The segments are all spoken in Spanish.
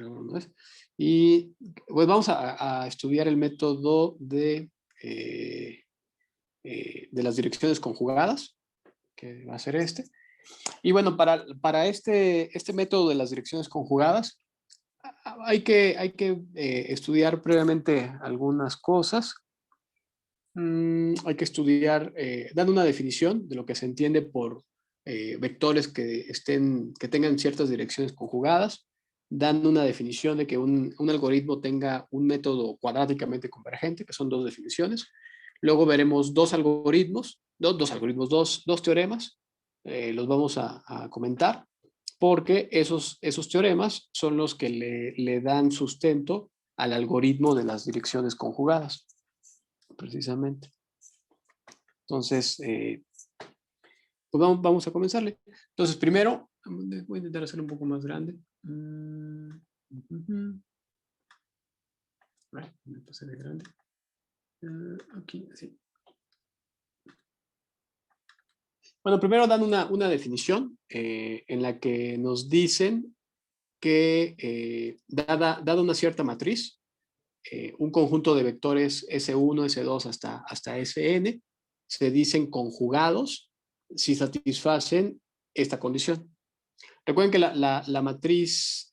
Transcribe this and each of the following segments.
pero no es. Y pues vamos a estudiar el método de las direcciones conjugadas, que va a ser este. Y bueno, para este método de las direcciones conjugadas, hay que estudiar previamente algunas cosas. Hay que estudiar, dando una definición de lo que se entiende por vectores que tengan ciertas direcciones conjugadas, dando una definición de que un algoritmo tenga un método cuadráticamente convergente, que son dos definiciones. Luego veremos dos teoremas, los vamos a comentar, porque esos teoremas son los que le dan sustento al algoritmo de las direcciones conjugadas, precisamente. Entonces, pues vamos a comenzarle. Entonces, primero, voy a intentar hacerlo un poco más grande. Me pasé de grande. Aquí, así. Bueno, primero dan una definición en la que nos dicen que dada una cierta matriz, un conjunto de vectores S1, S2 hasta Sn, se dicen conjugados si satisfacen esta condición. Recuerden que la matriz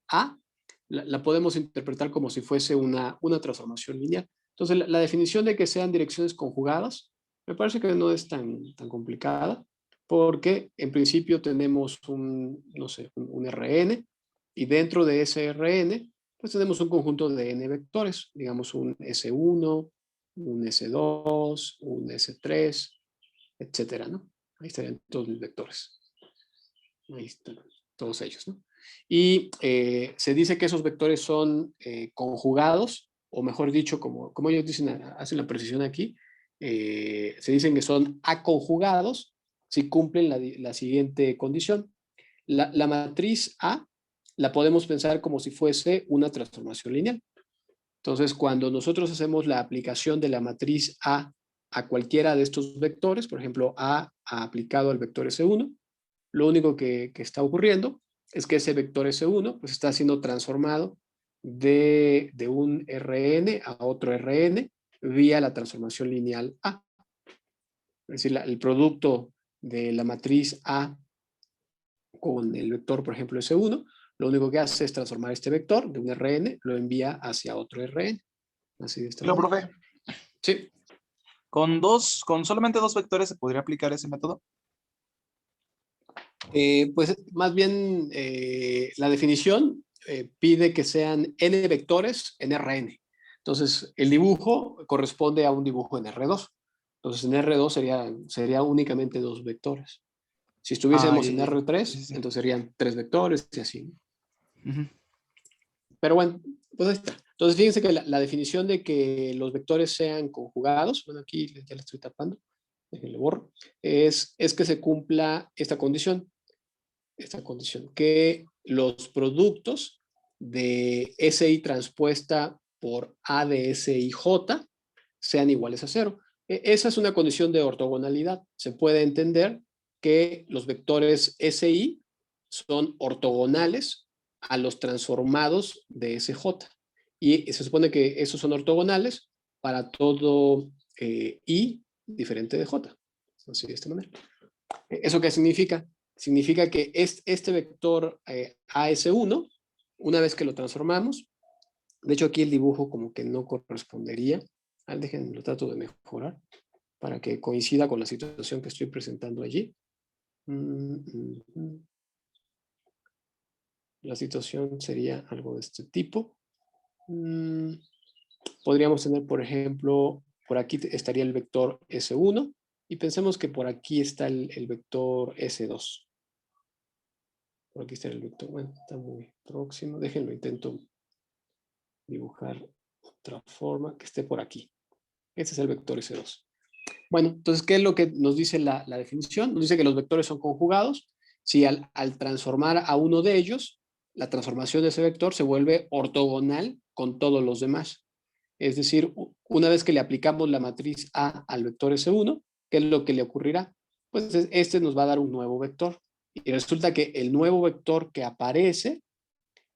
A la podemos interpretar como si fuese una transformación lineal. Entonces, la definición de que sean direcciones conjugadas me parece que no es tan complicada, porque en principio tenemos no sé, un Rn, y dentro de ese Rn, pues tenemos un conjunto de n vectores, digamos un S1, un S2, un S3, etcétera, ¿no? Ahí estarían todos los vectores. Ahí están todos ellos, ¿no? Y se dice que esos vectores son conjugados, o mejor dicho, como ellos dicen, hacen la precisión aquí, se dicen que son aconjugados si cumplen la siguiente condición. La matriz A la podemos pensar como si fuese una transformación lineal. Entonces, cuando nosotros hacemos la aplicación de la matriz A cualquiera de estos vectores, por ejemplo, A aplicado al vector S1, lo único que está ocurriendo es que ese vector S1 pues, está siendo transformado de un Rn a otro Rn vía la transformación lineal A. Es decir, el producto de la matriz A con el vector, por ejemplo, S1, lo único que hace es transformar este vector de un Rn, lo envía hacia otro Rn. Así de esta ¿Lo, manera. profe? Sí. ¿Con solamente dos vectores se podría aplicar ese método? Pues más bien la definición pide que sean n vectores en Rn. Entonces, el dibujo corresponde a un dibujo en R2. Entonces, en R2 sería únicamente dos vectores. Si estuviésemos en R3, sí. entonces serían tres vectores y así. Uh-huh. Pero bueno, pues ahí está. Entonces, fíjense que la definición de que los vectores sean conjugados, bueno, aquí ya le estoy tapando, déjenle borro, es que se cumpla esta condición, que los productos de SI transpuesta por A de SIJ sean iguales a cero. Esa es una condición de ortogonalidad. Se puede entender que los vectores SI son ortogonales a los transformados de SJ. Y se supone que esos son ortogonales para todo I diferente de J. Así de esta manera. ¿Eso qué significa? Significa que este vector AS1, una vez que lo transformamos, de hecho aquí el dibujo como que no correspondería, déjenme, lo trato de mejorar para que coincida con la situación que estoy presentando allí. La situación sería algo de este tipo. Podríamos tener, por ejemplo, por aquí estaría el vector S1 y pensemos que por aquí está el vector S2. Por aquí está el vector, bueno, está muy próximo. Déjenlo, intento dibujar otra forma que esté por aquí. Este es el vector S2. Bueno, entonces, ¿qué es lo que nos dice la definición? Nos dice que los vectores son conjugados si al transformar a uno de ellos, la transformación de ese vector se vuelve ortogonal con todos los demás. Es decir, una vez que le aplicamos la matriz A al vector S1, ¿qué es lo que le ocurrirá? Pues este nos va a dar un nuevo vector. Y resulta que el nuevo vector que aparece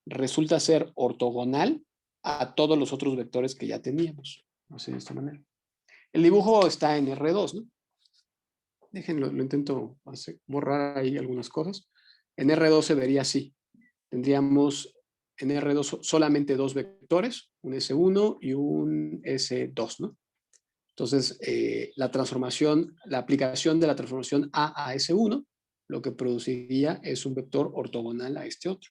resulta ser ortogonal a todos los otros vectores que ya teníamos. Así de esta manera. El dibujo está en R2, ¿no? Déjenlo, lo intento borrar ahí algunas cosas. En R2 se vería así. Tendríamos en R2 solamente dos vectores, un S1 y un S2, ¿no? Entonces, la aplicación de la transformación A S1, lo que produciría es un vector ortogonal a este otro.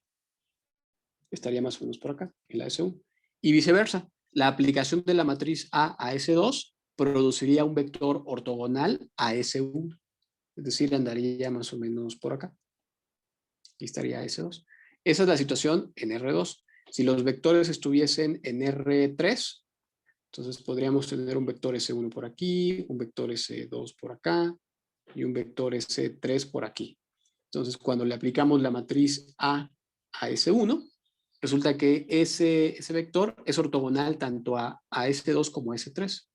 Estaría más o menos por acá, en la S1. Y viceversa, la aplicación de la matriz A S2 produciría un vector ortogonal a S1. Es decir, andaría más o menos por acá. Aquí estaría S2. Esa es la situación en R2. Si los vectores estuviesen en R3, entonces podríamos tener un vector S1 por aquí, un vector S2 por acá y un vector S3 por aquí. Entonces, cuando le aplicamos la matriz A S1, resulta que ese vector es ortogonal tanto a S2 como a S3.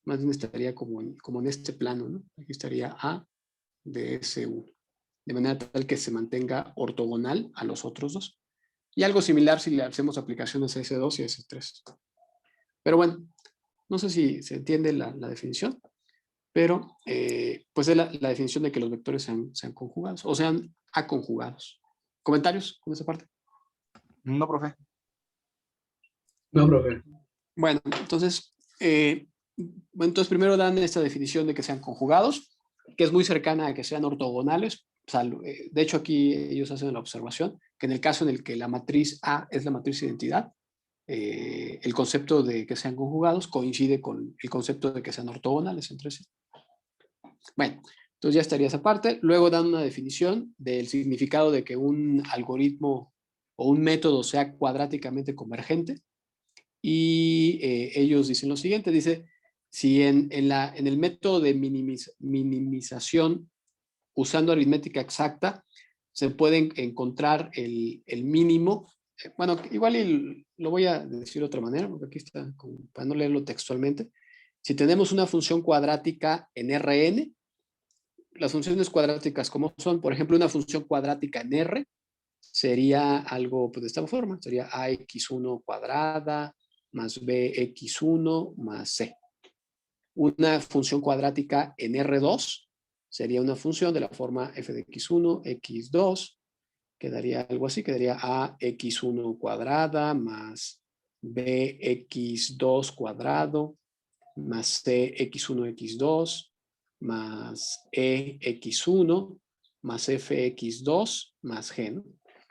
Más bien estaría como en este plano, ¿no? Aquí estaría A de S1. De manera tal que se mantenga ortogonal a los otros dos. Y algo similar si le hacemos aplicaciones a S2 y a S3. Pero bueno, no sé si se entiende la definición, pero pues es la definición de que los vectores sean conjugados o sean aconjugados. ¿Comentarios con esa parte? No, profe. No, profe. Bueno, entonces primero dan esta definición de que sean conjugados, que es muy cercana a que sean ortogonales. O sea, de hecho, aquí ellos hacen la observación que en el caso en el que la matriz A es la matriz identidad, el concepto de que sean conjugados coincide con el concepto de que sean ortogonales entre sí. Bueno, entonces ya estaría esa parte. Luego dan una definición del significado de que un algoritmo o un método sea cuadráticamente convergente. Y ellos dicen lo siguiente, dice, si en el método de minimización usando aritmética exacta se puede encontrar el mínimo. Bueno, igual lo voy a decir de otra manera, porque aquí está, para no leerlo textualmente. Si tenemos una función cuadrática en Rn, las funciones cuadráticas como son, por ejemplo, una función cuadrática en R sería algo pues, de esta forma, sería ax1 cuadrada más bx1 más c. Una función cuadrática en R2 sería una función de la forma f de x1, x2, quedaría algo así, quedaría ax1 cuadrada más bx2 cuadrado más cx1, x2 más ex1 más fx2 más g, ¿no?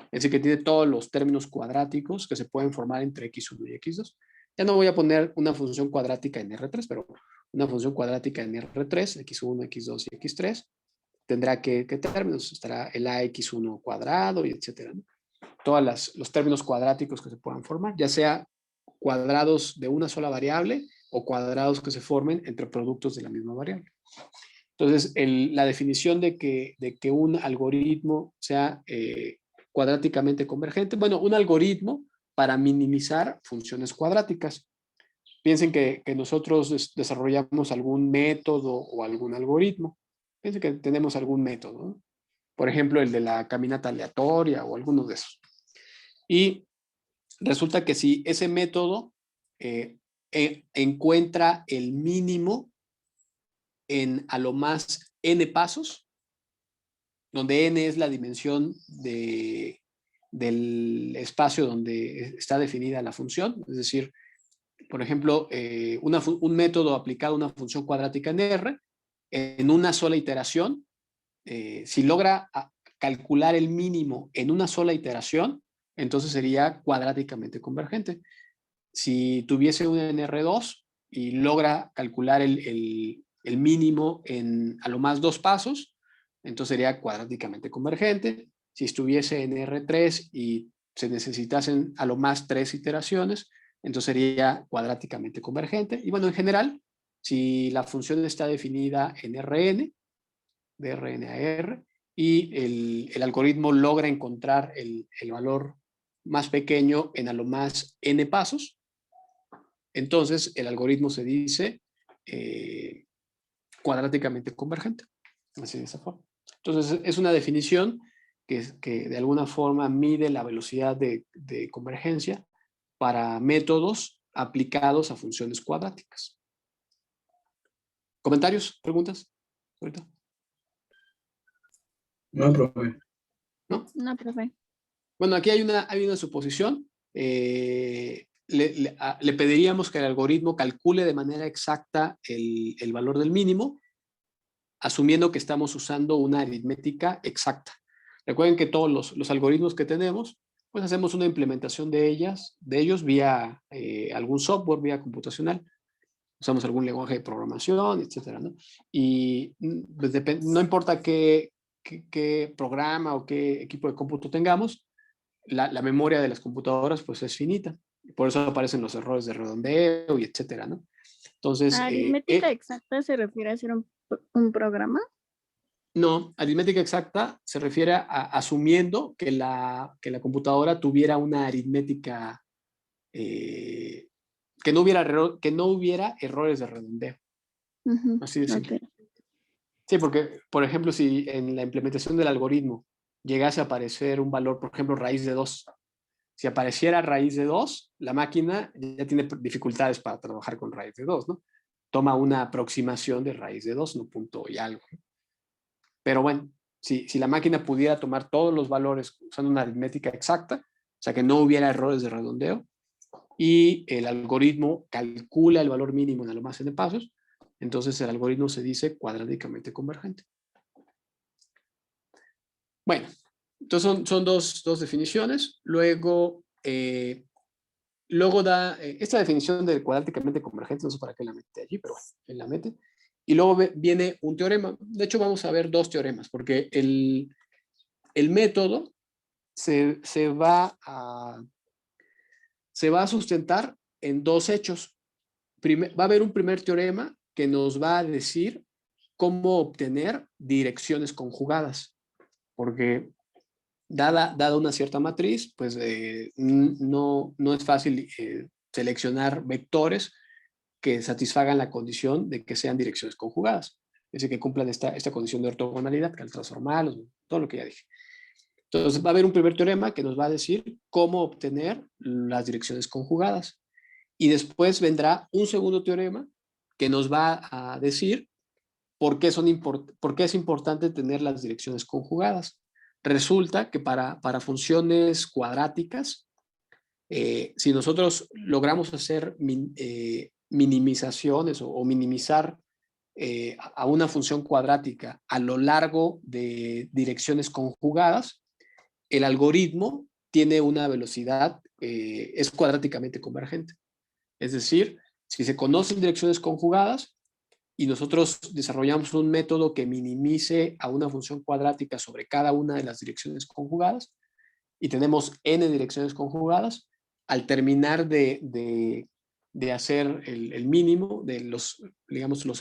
Es decir, que tiene todos los términos cuadráticos que se pueden formar entre x1 y x2. Ya no voy a poner una función cuadrática en R3, pero una función cuadrática en R3, x1, x2 y x3, tendrá ¿qué términos? Estará el ax1 cuadrado y etcétera, ¿no? Todos los términos cuadráticos que se puedan formar, ya sea cuadrados de una sola variable o cuadrados que se formen entre productos de la misma variable. Entonces, la definición de que un algoritmo sea cuadráticamente convergente, bueno, un algoritmo para minimizar funciones cuadráticas. Piensen que nosotros desarrollamos algún método o algún algoritmo. Piensen que tenemos algún método, ¿no? Por ejemplo, el de la caminata aleatoria o alguno de esos. Y resulta que si ese método encuentra el mínimo en a lo más n pasos, donde n es la dimensión del espacio donde está definida la función, es decir, por ejemplo, un método aplicado a una función cuadrática en R, en una sola iteración, si logra calcular el mínimo en una sola iteración, entonces sería cuadráticamente convergente. Si tuviese un NR2 y logra calcular el mínimo en a lo más 2 pasos, entonces sería cuadráticamente convergente. Si estuviese en R3 y se necesitasen a lo más 3 iteraciones, entonces sería cuadráticamente convergente. Y bueno, en general, si la función está definida en Rn, de Rn a R, y el algoritmo logra encontrar el valor más pequeño en a lo más n pasos, entonces el algoritmo se dice cuadráticamente convergente. Así de esa forma. Entonces es una definición que de alguna forma mide la velocidad de convergencia para métodos aplicados a funciones cuadráticas. ¿Comentarios? ¿Preguntas? ¿Ahorita? No, profe. ¿No? No, profe. Bueno, aquí hay una suposición. Le pediríamos que el algoritmo calcule de manera exacta el valor del mínimo, asumiendo que estamos usando una aritmética exacta. Recuerden que todos los algoritmos que tenemos, pues hacemos una implementación de ellos vía algún software, vía computacional. Usamos algún lenguaje de programación, etcétera, ¿no? Y pues, no importa qué programa o qué equipo de cómputo tengamos, la memoria de las computadoras pues es finita. Por eso aparecen los errores de redondeo y etcétera, ¿no? Entonces, ¿Aritmética exacta se refiere a ser un programa? no, aritmética exacta se refiere a asumiendo que la computadora tuviera una aritmética, que no hubiera errores de redondeo. Así de simple. Ok. Sí, porque, por ejemplo, si en la implementación del algoritmo llegase a aparecer un valor, por ejemplo, raíz de 2, si apareciera raíz de 2, la máquina ya tiene dificultades para trabajar con raíz de 2, ¿no? Toma una aproximación de raíz de 2, no punto y algo. Pero bueno, si la máquina pudiera tomar todos los valores usando una aritmética exacta, o sea que no hubiera errores de redondeo, y el algoritmo calcula el valor mínimo en almacén de pasos, entonces el algoritmo se dice cuadráticamente convergente. Bueno, entonces son dos definiciones. Luego da esta definición de cuadráticamente convergente, no sé para qué la mete allí, pero bueno, él la mete. Y luego viene un teorema. De hecho, vamos a ver dos teoremas, porque el método se va a sustentar en dos hechos. Va a haber un primer teorema que nos va a decir cómo obtener direcciones conjugadas, porque dada una cierta matriz, pues no es fácil seleccionar vectores que satisfagan la condición de que sean direcciones conjugadas, es decir, que cumplan esta condición de ortogonalidad, que al transformarlos, todo lo que ya dije. Entonces va a haber un primer teorema que nos va a decir cómo obtener las direcciones conjugadas. Y después vendrá un segundo teorema que nos va a decir por qué es importante tener las direcciones conjugadas. Resulta que para funciones cuadráticas, si nosotros logramos hacer minimizaciones o minimizar a una función cuadrática a lo largo de direcciones conjugadas, el algoritmo tiene una velocidad, es cuadráticamente convergente. Es decir, si se conocen direcciones conjugadas y nosotros desarrollamos un método que minimice a una función cuadrática sobre cada una de las direcciones conjugadas y tenemos n direcciones conjugadas, al terminar de hacer el mínimo de los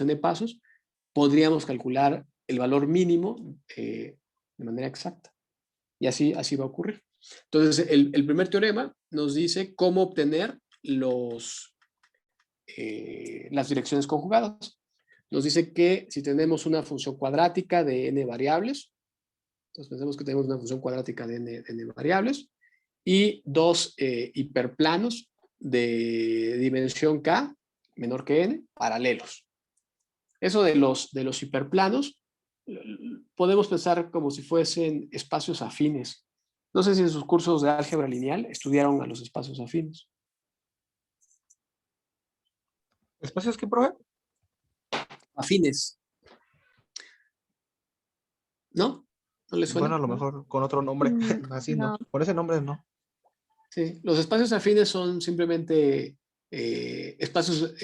n pasos, podríamos calcular el valor mínimo de manera exacta. Y así va a ocurrir. Entonces, el primer teorema nos dice cómo obtener las direcciones conjugadas. Nos dice que si tenemos una función cuadrática de n variables, entonces pensemos que tenemos una función cuadrática de n variables y dos hiperplanos de dimensión k menor que n paralelos. Eso de los hiperplanos podemos pensar como si fuesen espacios afines. No sé si en sus cursos de álgebra lineal estudiaron a los espacios afines. ¿Espacios qué, profe? Afines. ¿No? ¿No les suena? Bueno, a lo mejor con otro nombre. Así no. No. Por ese nombre no. Sí, los espacios afines son simplemente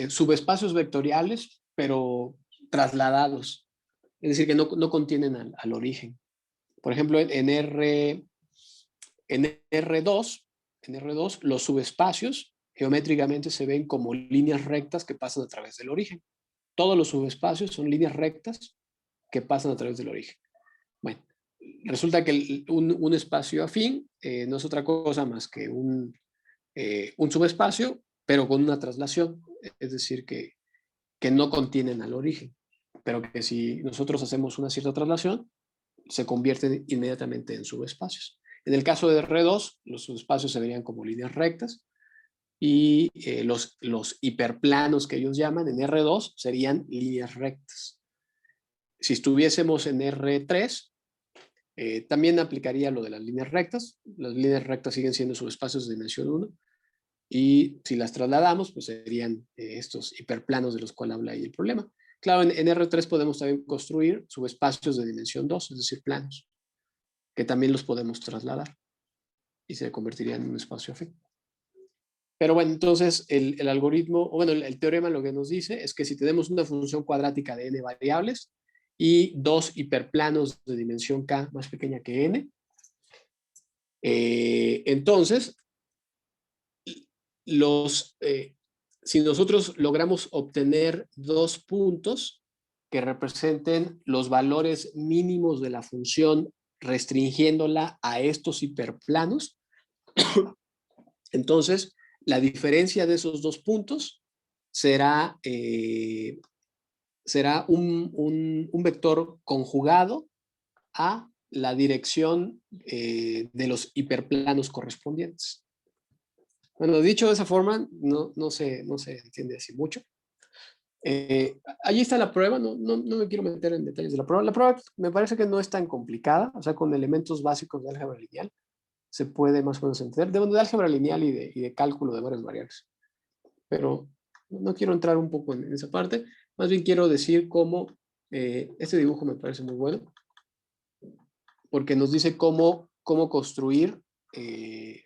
subespacios vectoriales, pero trasladados. Es decir, que no contienen al origen. Por ejemplo, en R2, los subespacios geométricamente se ven como líneas rectas que pasan a través del origen. Todos los subespacios son líneas rectas que pasan a través del origen. Bueno, resulta que un espacio afín no es otra cosa más que un subespacio, pero con una traslación, es decir, que no contienen al origen, pero que si nosotros hacemos una cierta traslación, se convierten inmediatamente en subespacios. En el caso de R2, los subespacios se verían como líneas rectas y los hiperplanos que ellos llaman en R2 serían líneas rectas. Si estuviésemos en R3, también aplicaría lo de las líneas rectas. Las líneas rectas siguen siendo subespacios de dimensión 1 y si las trasladamos, pues serían estos hiperplanos de los cuales habla ahí el problema. Claro, en R3 podemos también construir subespacios de dimensión 2, es decir, planos, que también los podemos trasladar y se convertirían en un espacio afín. Pero bueno, entonces el algoritmo, o bueno, el teorema lo que nos dice es que si tenemos una función cuadrática de n variables y dos hiperplanos de dimensión k más pequeña que n, entonces si nosotros logramos obtener dos puntos que representen los valores mínimos de la función restringiéndola a estos hiperplanos, entonces la diferencia de esos dos puntos será un vector conjugado a la dirección de los hiperplanos correspondientes. Bueno, dicho de esa forma, no se entiende así mucho. Allí está la prueba, no me quiero meter en detalles de la prueba. La prueba me parece que no es tan complicada, o sea, con elementos básicos de álgebra lineal se puede más o menos entender, de álgebra lineal y de cálculo de varias variables. Pero no quiero entrar un poco en esa parte, más bien quiero decir cómo este dibujo me parece muy bueno, porque nos dice cómo construir,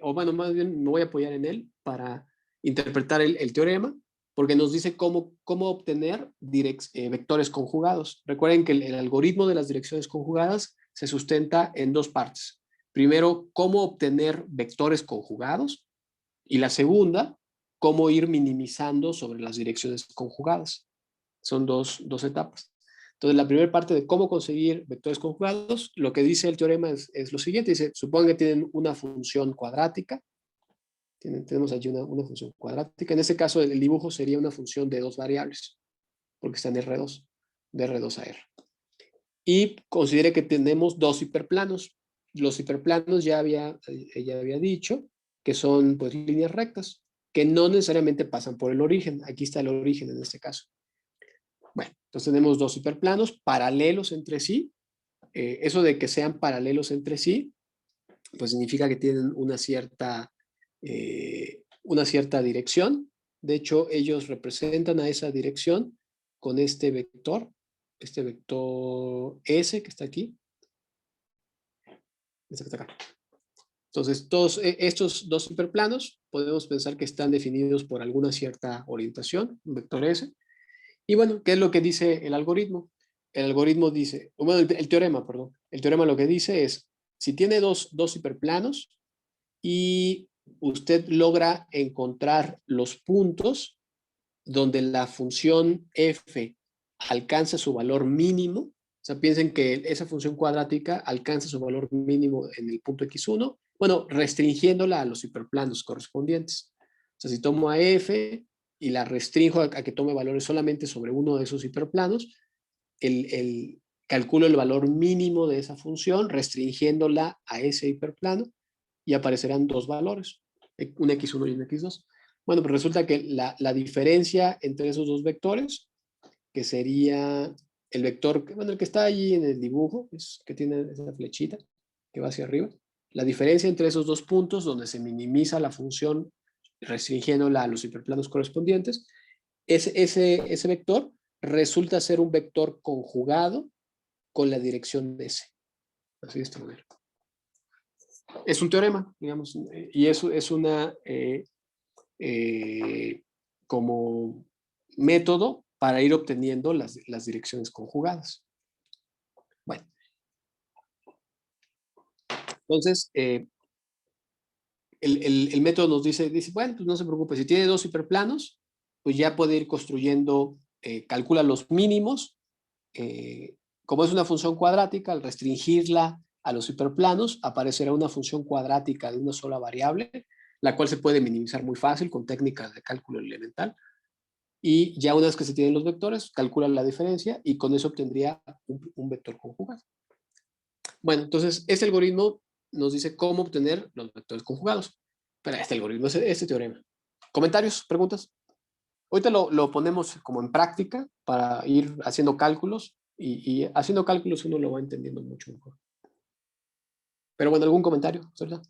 o bueno, más bien me voy a apoyar en él para interpretar el teorema, porque nos dice cómo obtener vectores conjugados. Recuerden que el algoritmo de las direcciones conjugadas se sustenta en dos partes. Primero, cómo obtener vectores conjugados, y la segunda, cómo ir minimizando sobre las direcciones conjugadas. Son dos etapas. Entonces, la primera parte de cómo conseguir vectores conjugados, lo que dice el teorema es lo siguiente. Dice, supongan que tienen una función cuadrática. Tenemos allí una función cuadrática. En este caso, el dibujo sería una función de dos variables, porque está en R2, de R2 a R. Y considere que tenemos dos hiperplanos. Los hiperplanos ya había dicho que son pues líneas rectas, que no necesariamente pasan por el origen. Aquí está el origen en este caso. Bueno, entonces tenemos dos hiperplanos paralelos entre sí. Eso de que sean paralelos entre sí, pues significa que tienen una cierta dirección. De hecho, ellos representan a esa dirección con este vector S que está aquí. Este que está acá. Entonces, todos estos dos hiperplanos podemos pensar que están definidos por alguna cierta orientación, un vector S. Y bueno, ¿qué es lo que dice el algoritmo? El algoritmo dice, bueno, el teorema, perdón. El teorema lo que dice es, si tiene dos hiperplanos y usted logra encontrar los puntos donde la función f alcanza su valor mínimo, o sea, piensen que esa función cuadrática alcanza su valor mínimo en el punto x1, bueno, restringiéndola a los hiperplanos correspondientes. O sea, si tomo a f y la restringo a que tome valores solamente sobre uno de esos hiperplanos, calculo el valor mínimo de esa función restringiéndola a ese hiperplano y aparecerán dos valores, un x1 y un x2. Bueno, pues resulta que la diferencia entre esos dos vectores, que sería el vector, bueno, el que está allí en el dibujo, que tiene esa flechita que va hacia arriba, la diferencia entre esos dos puntos donde se minimiza la función restringiéndola a los hiperplanos correspondientes, ese vector resulta ser un vector conjugado con la dirección S. Así de esta manera. Es un teorema, digamos, y eso es una como método para ir obteniendo las direcciones conjugadas. Bueno. Entonces, el método nos dice, bueno, pues no se preocupe, si tiene dos hiperplanos, pues ya puede ir construyendo, calcula los mínimos. Como es una función cuadrática, al restringirla a los hiperplanos, aparecerá una función cuadrática de una sola variable, la cual se puede minimizar muy fácil con técnicas de cálculo elemental. Y ya una vez que se tienen los vectores, calcula la diferencia y con eso obtendría un vector conjugado. Bueno, entonces este algoritmo nos dice cómo obtener los vectores conjugados. Pero este algoritmo es este teorema. ¿Comentarios? ¿Preguntas? Ahorita lo ponemos como en práctica para ir haciendo cálculos y haciendo cálculos uno lo va entendiendo mucho mejor. Pero bueno, ¿algún comentario? ¿Verdad?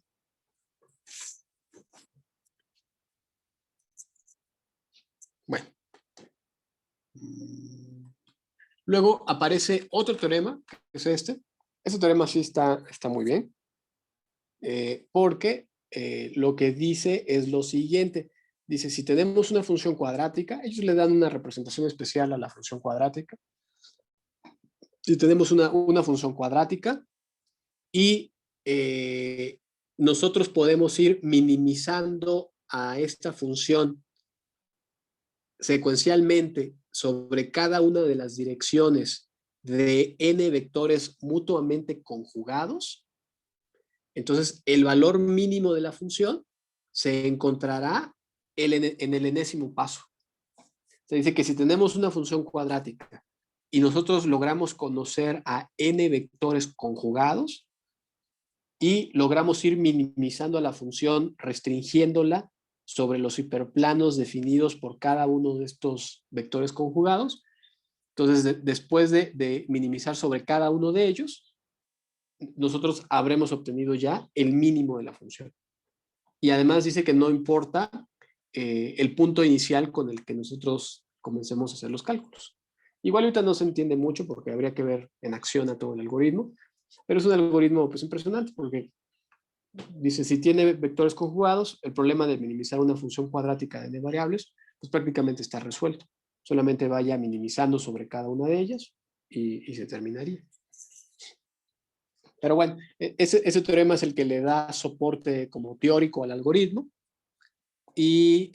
Bueno. Luego aparece otro teorema, que es este. Este teorema sí está muy bien, porque lo que dice es lo siguiente. Dice, si tenemos una función cuadrática, ellos le dan una representación especial a la función cuadrática. Si tenemos una función cuadrática y nosotros podemos ir minimizando a esta función secuencialmente sobre cada una de las direcciones de n vectores mutuamente conjugados, entonces el valor mínimo de la función se encontrará en el enésimo paso. Se dice que si tenemos una función cuadrática y nosotros logramos conocer a n vectores conjugados y logramos ir minimizando a la función, restringiéndola sobre los hiperplanos definidos por cada uno de estos vectores conjugados. Entonces, después de minimizar sobre cada uno de ellos, nosotros habremos obtenido ya el mínimo de la función. Y además dice que no importa el punto inicial con el que nosotros comencemos a hacer los cálculos. Igual ahorita no se entiende mucho porque habría que ver en acción a todo el algoritmo, pero es un algoritmo pues impresionante porque dice, si tiene vectores conjugados, el problema de minimizar una función cuadrática de n variables, pues prácticamente está resuelto. Solamente vaya minimizando sobre cada una de ellas y se terminaría. Pero bueno, ese teorema es el que le da soporte como teórico al algoritmo y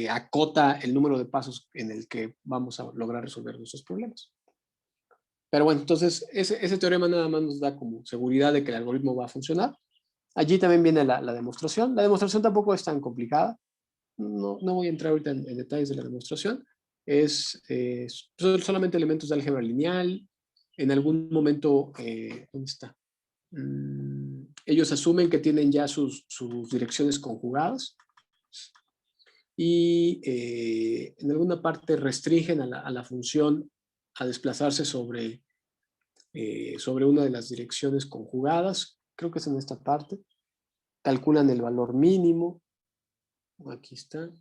acota el número de pasos en el que vamos a lograr resolver nuestros problemas. Pero bueno, entonces ese teorema nada más nos da como seguridad de que el algoritmo va a funcionar. Allí también viene la demostración. La demostración tampoco es tan complicada. No voy a entrar ahorita en detalles de la demostración. Son solamente elementos de álgebra lineal. En algún momento, ¿dónde está? Ellos asumen que tienen ya sus direcciones conjugadas y en alguna parte restringen a la función a desplazarse sobre una de las direcciones conjugadas. Creo que es en esta parte. Calculan el valor mínimo. Aquí está.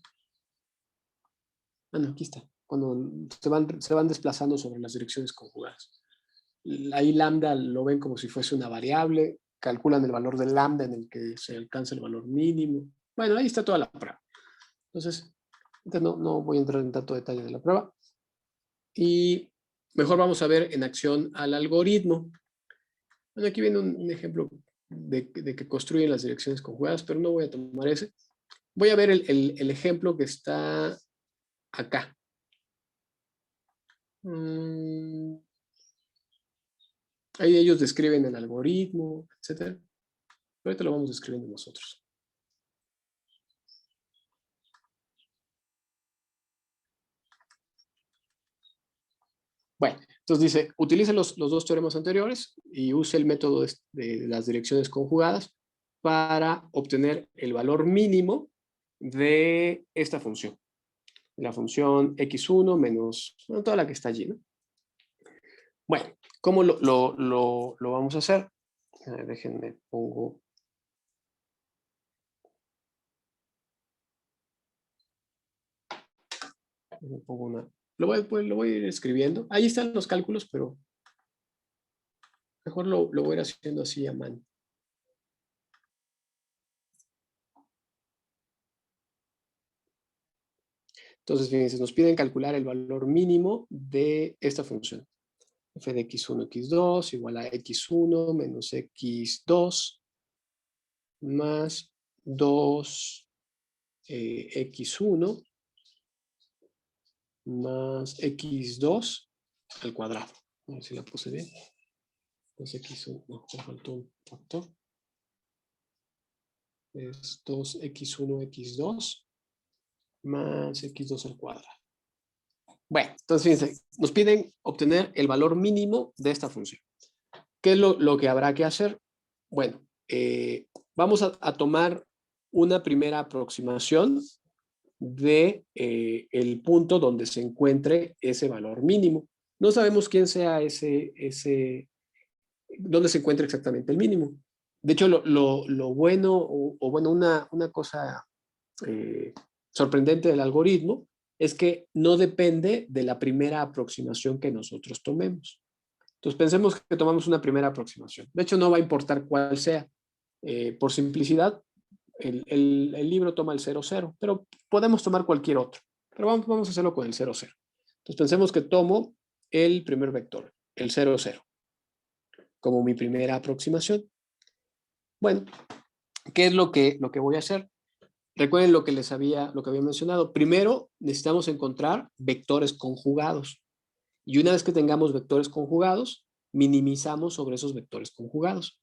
Ah, no, aquí está. Cuando se van desplazando sobre las direcciones conjugadas. Ahí lambda lo ven como si fuese una variable. Calculan el valor del lambda en el que se alcanza el valor mínimo. Bueno, ahí está toda la prueba. Entonces, no voy a entrar en tanto detalle de la prueba. Y mejor vamos a ver en acción al algoritmo. Bueno, aquí viene un ejemplo de que construyen las direcciones conjugadas, pero no voy a tomar ese. Voy a ver el ejemplo que está acá. Ahí ellos describen el algoritmo, etc. Ahorita lo vamos describiendo nosotros. Bueno, entonces dice, utilice los dos teoremas anteriores y use el método de las direcciones conjugadas para obtener el valor mínimo de esta función. La función x1 menos toda la que está allí, ¿no? Bueno, ¿cómo lo vamos a hacer? Déjenme pongo... Lo voy a ir escribiendo. Ahí están los cálculos, pero mejor lo voy a ir haciendo así a mano. Entonces, fíjense, nos piden calcular el valor mínimo de esta función. F de x1, x2 igual a x1 menos x2 más 2 x1 más x2 al cuadrado. A ver si la puse bien. 2x1, no, me faltó un factor. Es 2x1, x2 más x2 al cuadrado. Bueno, entonces fíjense, nos piden obtener el valor mínimo de esta función. ¿Qué es lo que habrá que hacer? Bueno, vamos a tomar una primera aproximación de el punto donde se encuentre ese valor mínimo. No sabemos quién sea dónde se encuentra exactamente el mínimo. De hecho, lo bueno, o bueno, una cosa sorprendente del algoritmo es que no depende de la primera aproximación que nosotros tomemos. Entonces, pensemos que tomamos una primera aproximación. De hecho, no va a importar cuál sea. Por simplicidad, el libro toma el 0,0, pero podemos tomar cualquier otro. Pero vamos a hacerlo con el 0,0. Entonces, pensemos que tomo el primer vector, el 0,0, como mi primera aproximación. Bueno, ¿qué es lo que voy a hacer? Recuerden lo que había mencionado. Primero, necesitamos encontrar vectores conjugados. Y una vez que tengamos vectores conjugados, minimizamos sobre esos vectores conjugados.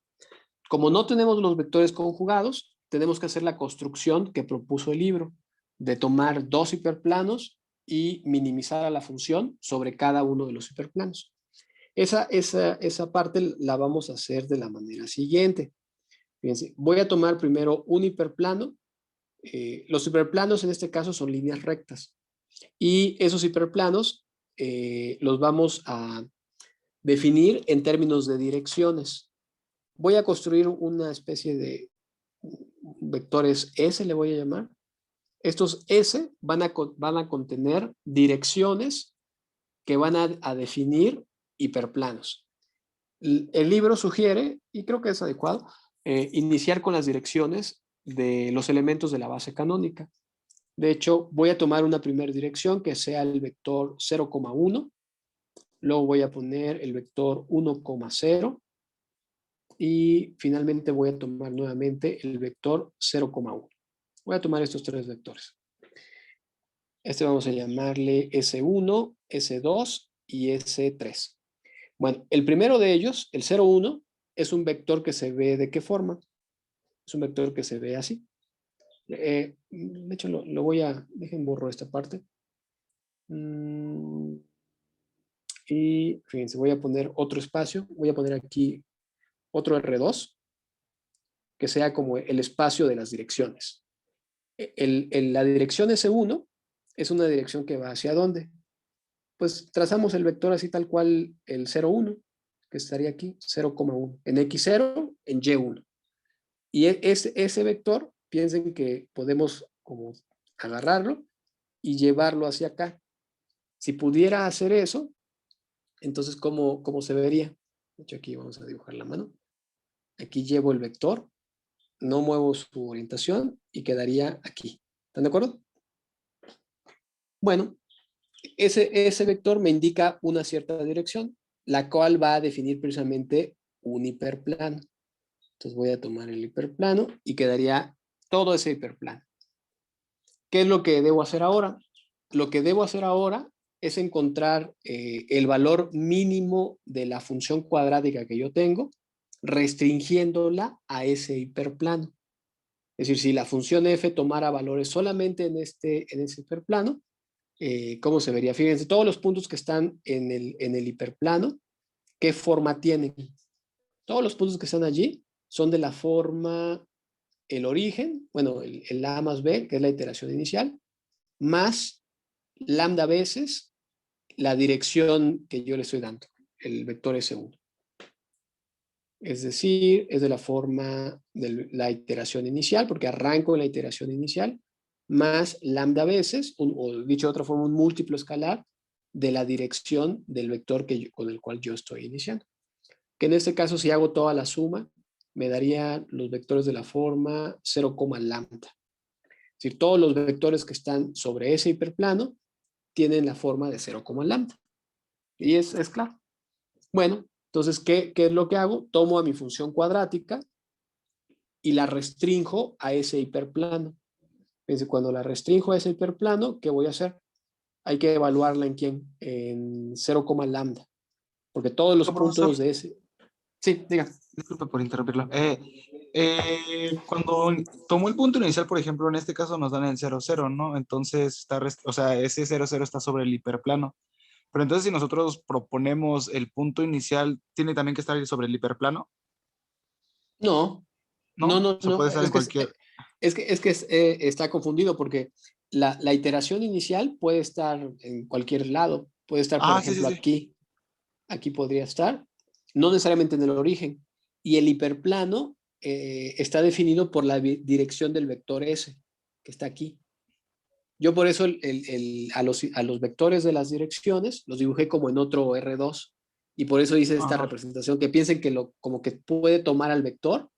Como no tenemos los vectores conjugados, tenemos que hacer la construcción que propuso el libro, de tomar dos hiperplanos y minimizar a la función sobre cada uno de los hiperplanos. Esa parte la vamos a hacer de la manera siguiente. Fíjense, voy a tomar primero un hiperplano. Los hiperplanos en este caso son líneas rectas. Y esos hiperplanos los vamos a definir en términos de direcciones. Voy a construir una especie de vectores S, le voy a llamar. Estos S van a contener direcciones que van a definir hiperplanos. El libro sugiere, y creo que es adecuado, iniciar con las direcciones de los elementos de la base canónica. De hecho, voy a tomar una primera dirección que sea el vector 0,1. Luego voy a poner el vector 1,0. Y finalmente voy a tomar nuevamente el vector 0,1. Voy a tomar estos tres vectores. Este vamos a llamarle S1, S2 y S3. Bueno, el primero de ellos, el 0,1, es un vector que se ve ¿de qué forma? Es un vector que se ve así. De hecho, dejen borro esta parte. Y fíjense, voy a poner otro espacio. Voy a poner aquí otro R2, que sea como el espacio de las direcciones. La dirección S1 es una dirección que va hacia ¿dónde? Pues trazamos el vector así tal cual el 0,1, que estaría aquí, 0,1. En X0, en Y1. Y ese vector, piensen que podemos como agarrarlo y llevarlo hacia acá. Si pudiera hacer eso, entonces, ¿cómo se vería? De hecho, aquí vamos a dibujar la mano. Aquí llevo el vector, no muevo su orientación y quedaría aquí. ¿Están de acuerdo? Bueno, ese vector me indica una cierta dirección, la cual va a definir precisamente un hiperplano. Entonces voy a tomar el hiperplano y quedaría todo ese hiperplano. ¿Qué es lo que debo hacer ahora? Lo que debo hacer ahora es encontrar el valor mínimo de la función cuadrática que yo tengo, restringiéndola a ese hiperplano. Es decir, si la función f tomara valores solamente en ese hiperplano, ¿cómo se vería? Fíjense, todos los puntos que están en el hiperplano, ¿qué forma tienen? Todos los puntos que están allí son de la forma el origen, bueno, el A más B, que es la iteración inicial, más lambda veces la dirección que yo le estoy dando, el vector S1. Es decir, es de la forma de la iteración inicial, porque arranco en la iteración inicial, más lambda veces, o dicho de otra forma, un múltiplo escalar de la dirección del vector con el cual yo estoy iniciando. Que en este caso, si hago toda la suma, me daría los vectores de la forma 0, lambda. Es decir, todos los vectores que están sobre ese hiperplano tienen la forma de 0, lambda. Y es claro. Bueno, entonces, ¿qué es lo que hago? Tomo a mi función cuadrática y la restrinjo a ese hiperplano. Fíjense, cuando la restrinjo a ese hiperplano, ¿qué voy a hacer? Hay que evaluarla en ¿quién? En 0, lambda. Porque todos los puntos de ese... Sí, diga. Disculpe por interrumpirlo. Cuando tomo el punto inicial, por ejemplo, en este caso nos dan el 0,0, ¿no? Entonces, o sea, ese 0,0 está sobre el hiperplano. Pero entonces si nosotros proponemos el punto inicial, ¿tiene también que estar sobre el hiperplano? No, ¿No? O sea, no. puede estar en cualquier... Está confundido porque la iteración inicial puede estar en cualquier lado. Puede estar, por Ah, sí, sí, ejemplo, sí. aquí. Aquí podría estar. No necesariamente en el origen. Y el hiperplano está definido por la dirección del vector S, que está aquí. Yo por eso a los vectores de las direcciones los dibujé como en otro R2. Y por eso hice esta Ajá. representación, que piensen que como que puede tomar al vector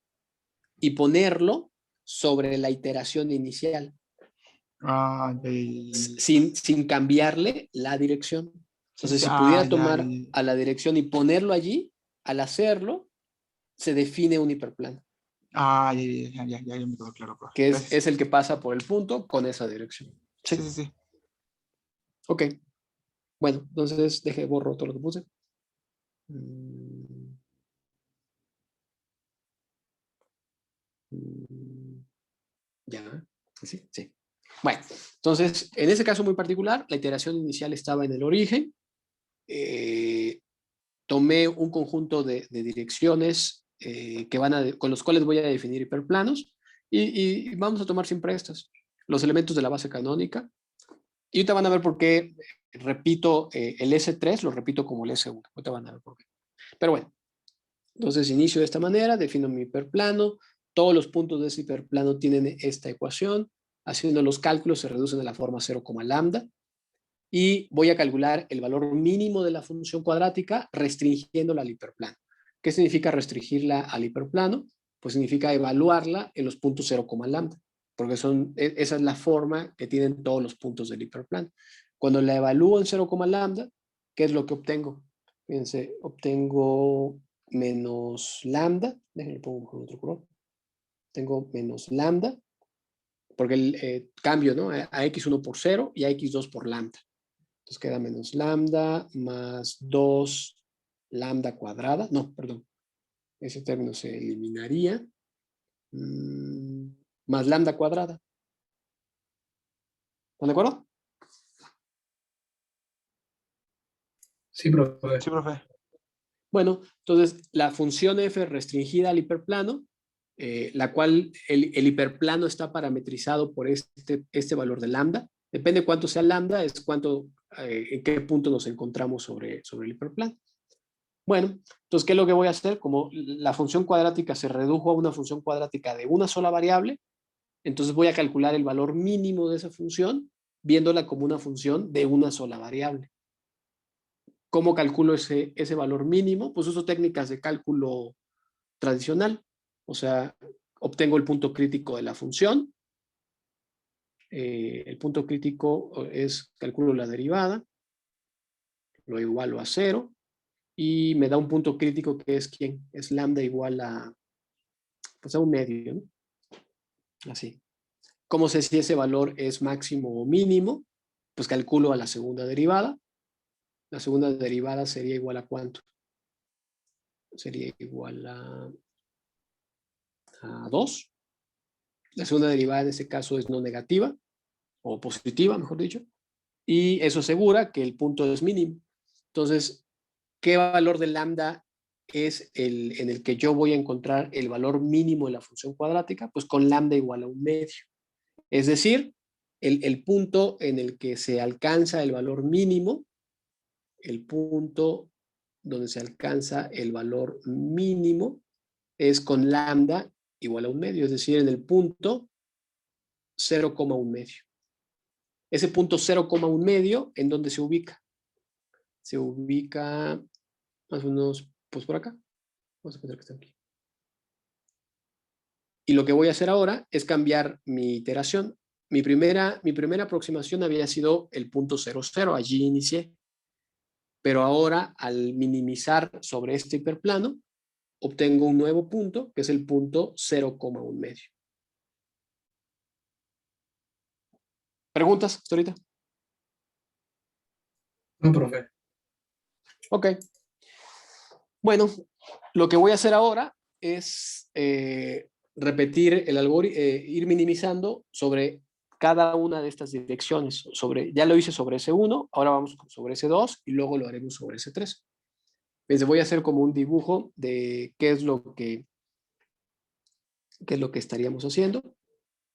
y ponerlo sobre la iteración inicial, Ah, ya, ya, ya. sin cambiarle la dirección. Sí, sí, Entonces, sí. si Ah, pudiera ya, tomar ya, a la dirección y ponerlo allí, al hacerlo, se define un hiperplano, ya me quedó claro, profe. que Gracias. es el que pasa por el punto con esa dirección. Sí, Sí, sí, sí. ok. Bueno, entonces deje borro todo lo que puse. Mm, mm, Ya, sí, sí. Bueno, entonces, en ese caso muy particular, la iteración inicial estaba en el origen. Tomé un conjunto de direcciones con los cuales voy a definir hiperplanos y vamos a tomar siempre estas, los elementos de la base canónica. Y ahorita van a ver por qué repito el S3, lo repito como el S1. Ahorita van a ver por qué. Pero bueno, entonces inicio de esta manera, defino mi hiperplano, todos los puntos de ese hiperplano tienen esta ecuación, haciendo los cálculos se reducen a la forma 0, lambda, y voy a calcular el valor mínimo de la función cuadrática restringiéndola al hiperplano. ¿Qué significa restringirla al hiperplano? Pues significa evaluarla en los puntos 0, lambda, porque esa es la forma que tienen todos los puntos del hiperplano. Cuando la evalúo en 0, lambda, ¿qué es lo que obtengo? Fíjense, obtengo menos lambda, déjenme pongo con otro color, tengo menos lambda, porque el cambio, ¿no? A x1 por 0 y a x2 por lambda. Entonces queda menos lambda más 2 lambda cuadrada. No, perdón. Ese término se eliminaría. Más lambda cuadrada. ¿Están de acuerdo? Sí, profe. Sí, profe. Bueno, entonces la función f restringida al hiperplano, la cual el hiperplano está parametrizado por este valor de lambda. Depende cuánto sea lambda, es en qué punto nos encontramos sobre el hiperplano. Bueno, entonces, ¿qué es lo que voy a hacer? Como la función cuadrática se redujo a una función cuadrática de una sola variable, entonces voy a calcular el valor mínimo de esa función viéndola como una función de una sola variable. ¿Cómo calculo ese valor mínimo? Pues uso técnicas de cálculo tradicional. O sea, obtengo el punto crítico de la función. El punto crítico calculo la derivada, lo igualo a 0 y me da un punto crítico que es ¿quién? Es lambda igual pues a un medio, ¿no? Así. ¿Cómo sé si ese valor es máximo o mínimo? Pues calculo a la segunda derivada. La segunda derivada sería igual a ¿cuánto? Sería igual a 2. La segunda derivada en ese caso es no negativa, o positiva, mejor dicho. Y eso asegura que el punto es mínimo. Entonces, ¿qué valor de lambda es en el que yo voy a encontrar el valor mínimo de la función cuadrática? Pues con lambda igual a un medio. Es decir, el punto en el que se alcanza el valor mínimo, el punto donde se alcanza el valor mínimo es con lambda igual a un medio, es decir, en el punto 0,1 medio. Ese punto 0,1 medio, ¿en dónde se ubica? Se ubica más o menos, pues por acá. Vamos a pensar que está aquí. Y lo que voy a hacer ahora es cambiar mi iteración. Mi primera aproximación había sido el punto 0,0, allí inicié. Pero ahora, al minimizar sobre este hiperplano, obtengo un nuevo punto, que es el punto 0,1 medio. ¿Preguntas hasta ahorita? No, profe. Ok. Bueno, lo que voy a hacer ahora es repetir el algoritmo, ir minimizando sobre cada una de estas direcciones. Ya lo hice sobre S1, ahora vamos sobre S2 y luego lo haremos sobre S3. Entonces voy a hacer como un dibujo de qué es lo que estaríamos haciendo.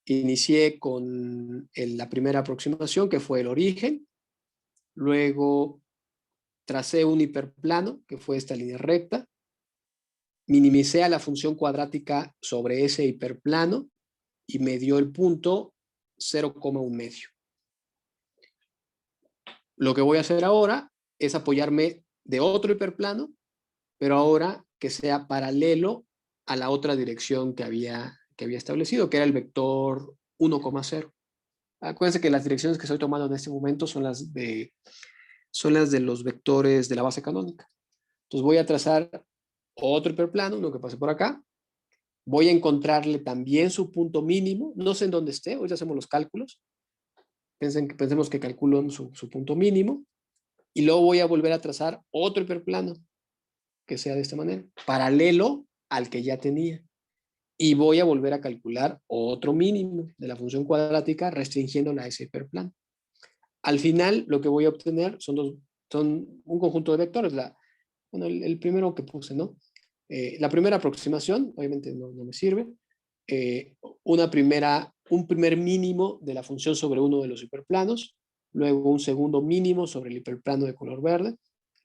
Inicié con la primera aproximación, que fue el origen. Luego tracé un hiperplano, que fue esta línea recta. Minimicé a la función cuadrática sobre ese hiperplano y me dio el punto 0,1 medio. Lo que voy a hacer ahora es apoyarme de otro hiperplano, pero ahora que sea paralelo a la otra dirección que había establecido, que era el vector 1,0. Acuérdense que las direcciones que estoy tomando en este momento son las de los vectores de la base canónica. Entonces voy a trazar otro hiperplano, uno que pase por acá. Voy a encontrarle también su punto mínimo. No sé en dónde esté, hoy hacemos los cálculos. Pensemos que calculo su punto mínimo. Y luego voy a volver a trazar otro hiperplano que sea de esta manera, paralelo al que ya tenía. Y voy a volver a calcular otro mínimo de la función cuadrática restringiéndola a ese hiperplano. Al final, lo que voy a obtener son un conjunto de vectores. El primero que puse, ¿no? La primera aproximación, obviamente no me sirve. Un primer mínimo de la función sobre uno de los hiperplanos, luego un segundo mínimo sobre el hiperplano de color verde,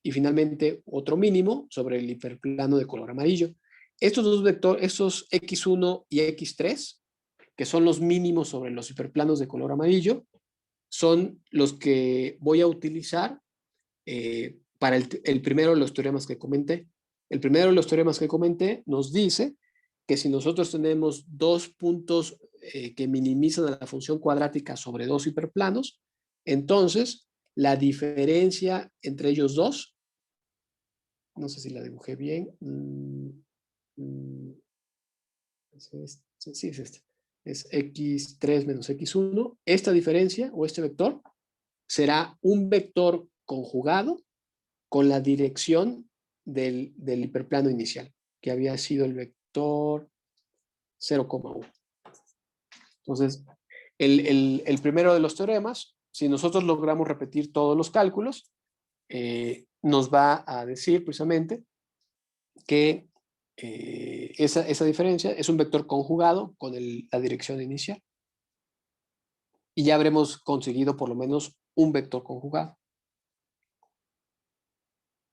y finalmente otro mínimo sobre el hiperplano de color amarillo. Estos dos vectores, estos X1 y X3, que son los mínimos sobre los hiperplanos de color amarillo, son los que voy a utilizar para el primero de los teoremas que comenté. El primero de los teoremas que comenté nos dice que si nosotros tenemos dos puntos que minimizan a la función cuadrática sobre dos hiperplanos, entonces la diferencia entre ellos dos, no sé si la dibujé bien, sí es este, es X3 menos X1. Esta diferencia o este vector será un vector conjugado con la dirección del hiperplano inicial, que había sido el vector 0,1. Entonces, el primero de los teoremas, si nosotros logramos repetir todos los cálculos, nos va a decir precisamente que esa diferencia es un vector conjugado con la dirección inicial. Y ya habremos conseguido por lo menos un vector conjugado.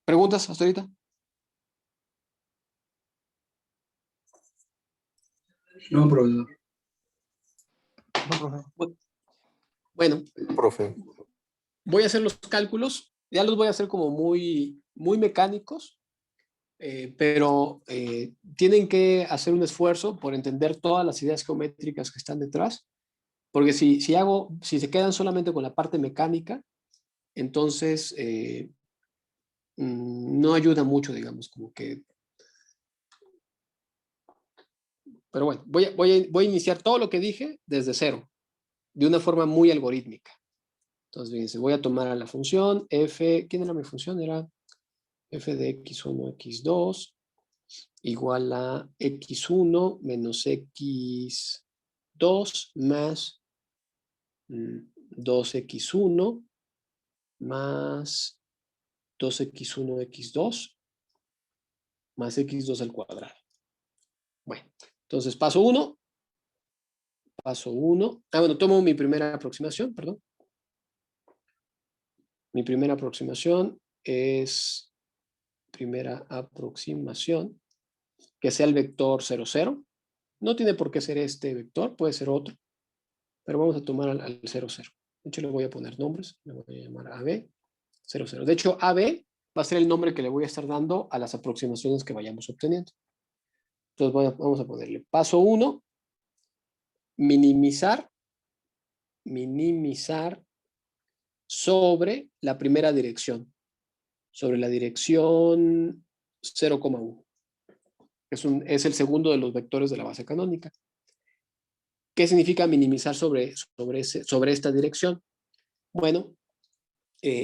¿Preguntas hasta ahorita? No, profesor. No, profe. Bueno, Profe. voy a hacer los cálculos. Ya los voy a hacer como muy mecánicos, pero tienen que hacer un esfuerzo por entender todas las ideas geométricas que están detrás, porque si se quedan solamente con la parte mecánica, entonces no ayuda mucho, digamos, como que... Pero bueno, voy a iniciar todo lo que dije desde cero, de una forma muy algorítmica. Entonces, fíjense, voy a tomar a la función f, ¿quién era mi función? Era f de x1, x2, igual a x1 menos x2 más 2x1 más 2x1, x2 más x2 al cuadrado. Bueno, entonces paso 1. Bueno, tomo mi primera aproximación, perdón. Mi primera aproximación es que sea el vector 0, 0. No tiene por qué ser este vector, puede ser otro, pero vamos a tomar al 0, 0. De hecho, le voy a poner nombres, le voy a llamar AB 0, 0. De hecho, AB va a ser el nombre que le voy a estar dando a las aproximaciones que vayamos obteniendo. Entonces, vamos a ponerle paso 1, minimizar sobre la primera dirección, sobre la dirección 0,1. Es el segundo de los vectores de la base canónica. ¿Qué significa minimizar sobre esta dirección? Bueno,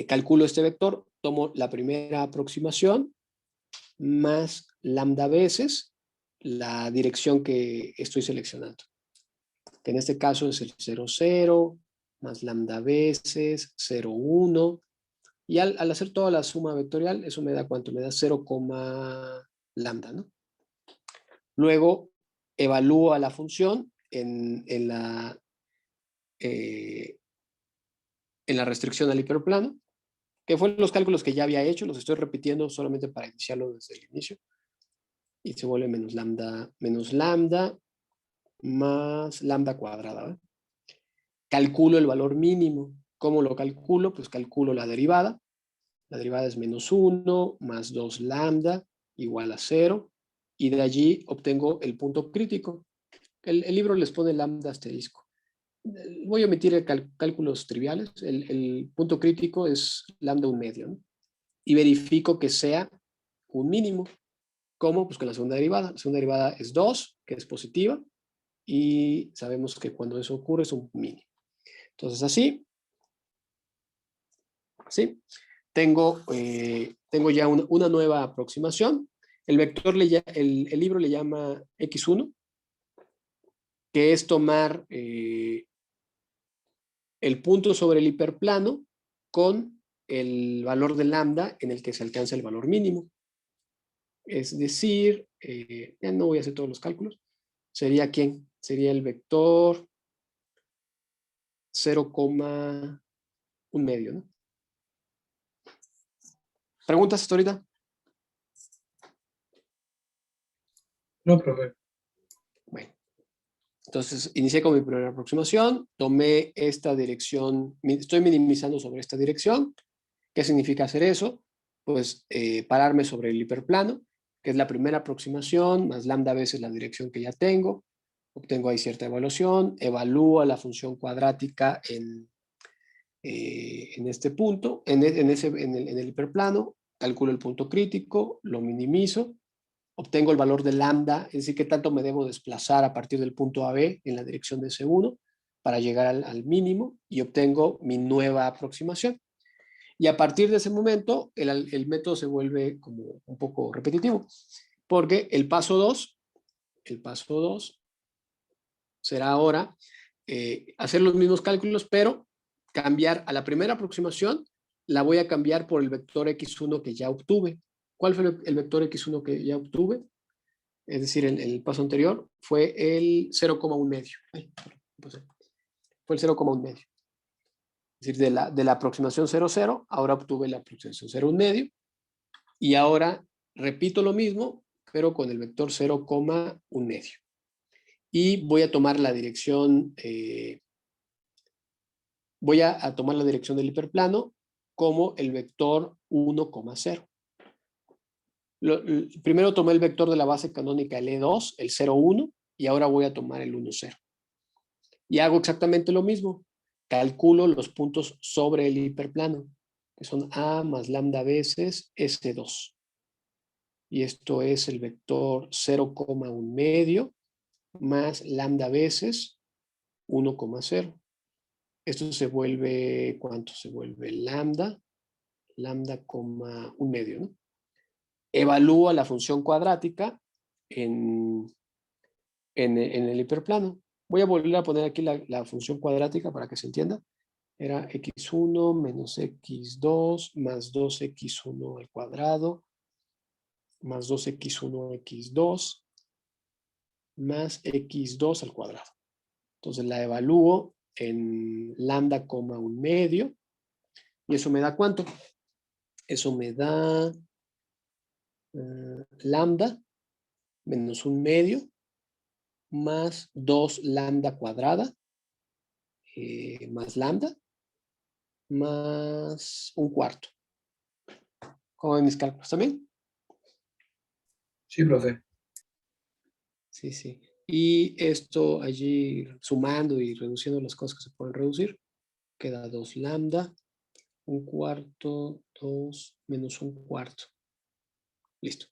calculo este vector, tomo la primera aproximación más lambda veces la dirección que estoy seleccionando. que en este caso es el 0,0 más lambda veces 0,1. Y al hacer toda la suma vectorial, eso me da ¿cuánto? Me da 0, lambda, ¿no? Luego evalúo a la función en la restricción al hiperplano, que fueron los cálculos que ya había hecho, los estoy repitiendo solamente para iniciarlo desde el inicio. Y se vuelve menos lambda más lambda cuadrada, ¿eh? Calculo el valor mínimo. ¿Cómo lo calculo? Pues calculo la derivada. La derivada es menos 1 más 2 lambda igual a 0. Y de allí obtengo el punto crítico. El libro les pone lambda asterisco. Voy a omitir cálculos triviales. El punto crítico es lambda 1/2, ¿no? Y verifico que sea un mínimo. ¿Cómo? Pues con la segunda derivada. La segunda derivada es 2, que es positiva. Y sabemos que cuando eso ocurre es un mínimo. Entonces así, tengo ya una nueva aproximación. El vector, el libro le llama x1, que es tomar el punto sobre el hiperplano con el valor de lambda en el que se alcanza el valor mínimo. Es decir, ya no voy a hacer todos los cálculos. ¿Sería quién? Sería el vector 0,1 medio, ¿no? ¿Preguntas hasta ahorita? No, profe. Bueno, entonces inicié con mi primera aproximación, tomé esta dirección, estoy minimizando sobre esta dirección. ¿Qué significa hacer eso? Pues pararme sobre el hiperplano, que es la primera aproximación, más lambda veces la dirección que ya tengo. Obtengo ahí cierta evaluación, evalúo la función cuadrática en este punto, en el hiperplano, calculo el punto crítico, lo minimizo, obtengo el valor de lambda, es decir, qué tanto me debo desplazar a partir del punto AB en la dirección de S1 para llegar al mínimo y obtengo mi nueva aproximación. Y a partir de ese momento, el método se vuelve como un poco repetitivo, porque el paso 2 será ahora hacer los mismos cálculos, pero cambiar a la primera aproximación, la voy a cambiar por el vector x1 que ya obtuve. ¿Cuál fue el vector x1 que ya obtuve? Es decir, el paso anterior fue el 0,1 medio. Fue el 0,1 medio. Es decir, de la aproximación 0,0, ahora obtuve la aproximación 0,1 medio. Y ahora repito lo mismo, pero con el vector 0,1 medio. Y voy a tomar la dirección, tomar la dirección del hiperplano como el vector 1,0. Primero tomé el vector de la base canónica, el E2, el 0,1, y ahora voy a tomar el 1,0. Y hago exactamente lo mismo. Calculo los puntos sobre el hiperplano, que son A más lambda veces S2. Y esto es el vector 0,1 medio más lambda veces 1,0. Esto se vuelve, ¿cuánto? Se vuelve lambda, un medio, ¿no? Evalúa la función cuadrática en el hiperplano. Voy a volver a poner aquí la función cuadrática para que se entienda. Era x1 menos x2 más 2x1 al cuadrado más 2x1 x2 más x2 al cuadrado. Entonces la evalúo en lambda, un medio. ¿Y eso me da cuánto? Eso me da lambda menos un medio más 2 lambda cuadrada más lambda más un cuarto. ¿Cómo ven mis cálculos también? Sí, profe. Sí. Y esto allí sumando y reduciendo las cosas que se pueden reducir, queda 2 lambda, un cuarto, 2 menos un cuarto. Listo.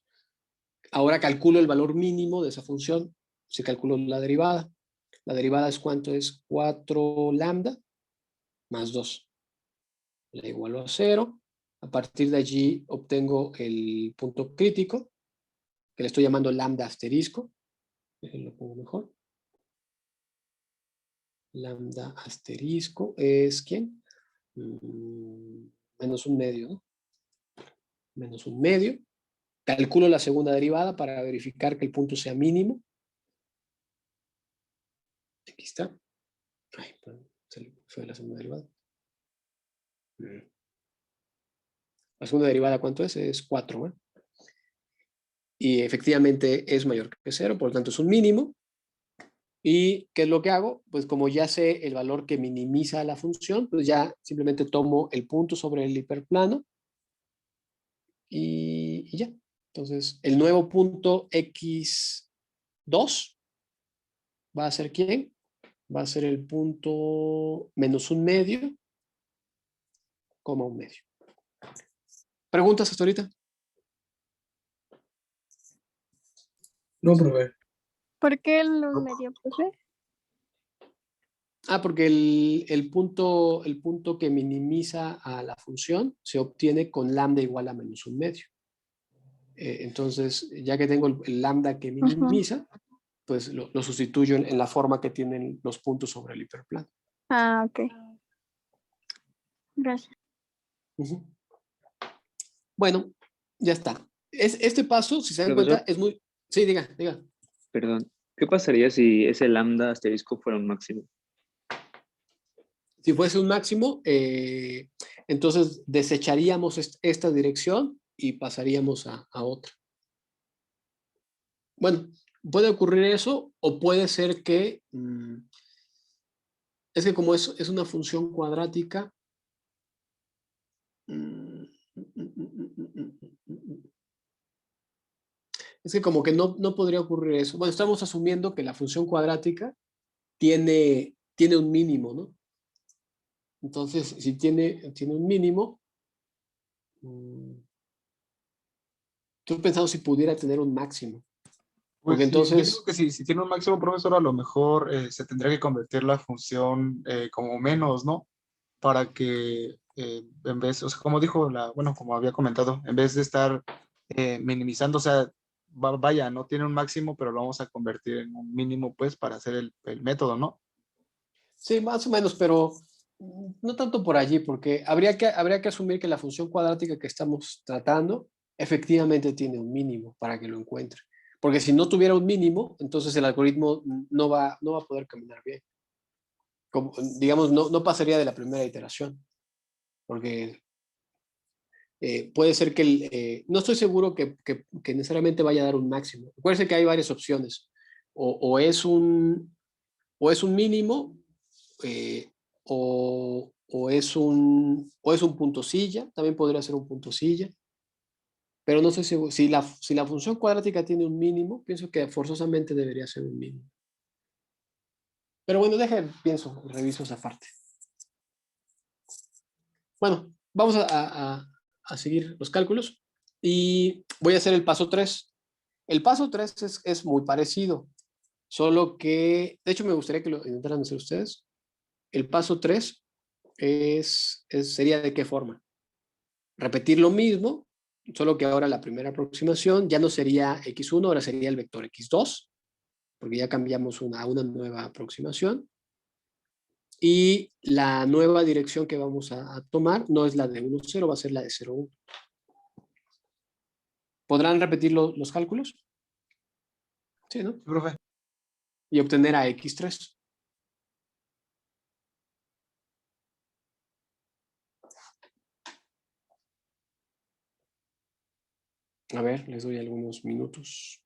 Ahora calculo el valor mínimo de esa función. Se calculó la derivada. La derivada es ¿cuánto? Es 4 lambda más 2. La igualo a 0. A partir de allí obtengo el punto crítico, que le estoy llamando lambda asterisco. Déjenlo pongo mejor. Lambda asterisco es ¿quién? Menos un medio, ¿no? Menos un medio. Calculo la segunda derivada para verificar que el punto sea mínimo. Aquí está. Ay, se fue la segunda derivada. La segunda derivada, ¿cuánto es? Es 4, ¿eh? Y efectivamente es mayor que 0, por lo tanto es un mínimo. ¿Y qué es lo que hago? Pues como ya sé el valor que minimiza la función, pues ya simplemente tomo el punto sobre el hiperplano y ya. Entonces, el nuevo punto x2 va a ser ¿quién? Va a ser el punto menos un medio, coma un medio. ¿Preguntas hasta ahorita? No, profe. ¿Por qué el medio, profe? Porque el punto que minimiza a la función se obtiene con lambda igual a menos un medio. Entonces, ya que tengo el lambda que minimiza, pues lo sustituyo en la forma que tienen los puntos sobre el hiperplano. Ah, ok. Gracias. Ujú. Bueno, ya está. Este paso, si se dan Profesor, cuenta, es muy... Sí, diga. perdón, ¿qué pasaría si ese lambda asterisco fuera un máximo? Si fuese un máximo, entonces desecharíamos esta dirección y pasaríamos a otra. Bueno, puede ocurrir eso o puede ser que... es que como es una función cuadrática... es que como que no podría ocurrir eso. Bueno, estamos asumiendo que la función cuadrática tiene un mínimo, ¿no? Entonces, si tiene un mínimo, estoy pensando si pudiera tener un máximo. Porque Pues sí, yo digo entonces, que si tiene un máximo, profesor, a lo mejor se tendría que convertir la función como menos, ¿no? Para que en vez, o sea, como dijo bueno, como había comentado, en vez de estar minimizando, o sea, vaya, no tiene un máximo, pero lo vamos a convertir en un mínimo, pues, para hacer el método, ¿no? sí, más o menos, pero no tanto por allí, porque habría que asumir que la función cuadrática que estamos tratando efectivamente tiene un mínimo para que lo encuentre. Porque si no tuviera un mínimo, entonces el algoritmo no va a poder caminar bien. Como, digamos, no pasaría de la primera iteración, porque puede ser que no estoy seguro que necesariamente vaya a dar un máximo. Acuérdense que hay varias opciones. O es un mínimo, eh, o es un punto silla, también podría ser un punto silla, pero no estoy seguro. Si la función cuadrática tiene un mínimo, pienso que forzosamente debería ser un mínimo. Pero bueno, pienso, reviso esa parte. Bueno, vamos a seguir los cálculos y voy a hacer el paso 3. El paso 3 es muy parecido, solo que, de hecho, me gustaría que lo intentaran hacer ustedes. El paso 3 sería de qué forma. Repetir lo mismo, solo que ahora la primera aproximación ya no sería x1, ahora sería el vector x2, porque ya cambiamos a una nueva aproximación. Y la nueva dirección que vamos a tomar no es la de 1, 0, va a ser la de 0, 1. ¿Podrán repetir los cálculos? Sí, ¿no? Sí, profe. Y obtener a x3. A ver, les doy algunos minutos.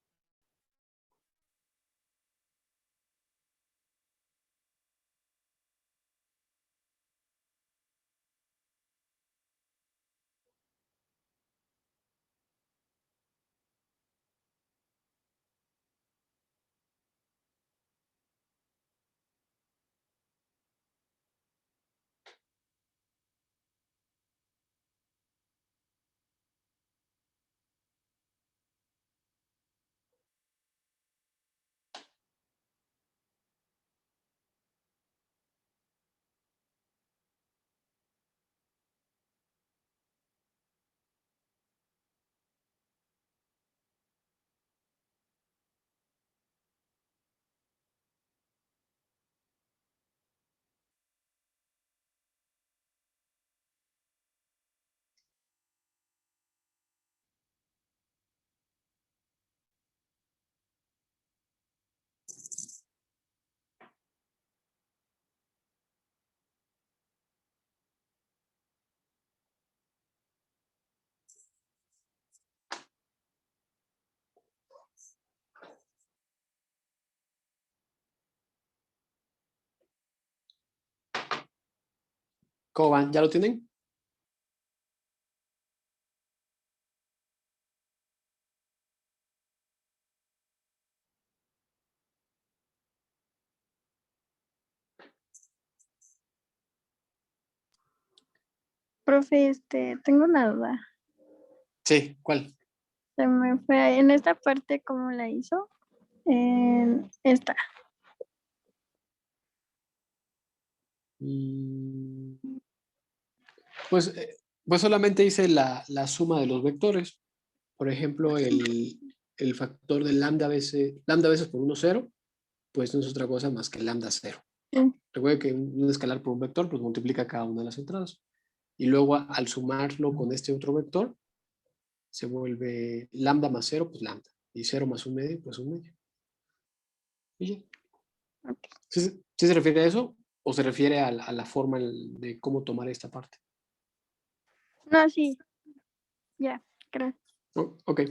¿Cómo van? ¿Ya lo tienen? Profe, tengo una duda. Sí, ¿cuál? Se me fue en esta parte, ¿cómo la hizo? En esta. Mm, Pues, pues solamente hice la suma de los vectores. Por ejemplo, el factor de lambda veces por 1, 0, pues no es otra cosa más que lambda 0. Sí. Recuerda que un escalar por un vector pues multiplica cada una de las entradas. Y luego al sumarlo con este otro vector, se vuelve lambda más 0, pues lambda. Y 0 más 1/2, pues 1/2. Y ya. Ok. ¿Sí se refiere a eso? ¿O se refiere a la forma de cómo tomar esta parte? No, sí, ya, gracias. Oh, ok.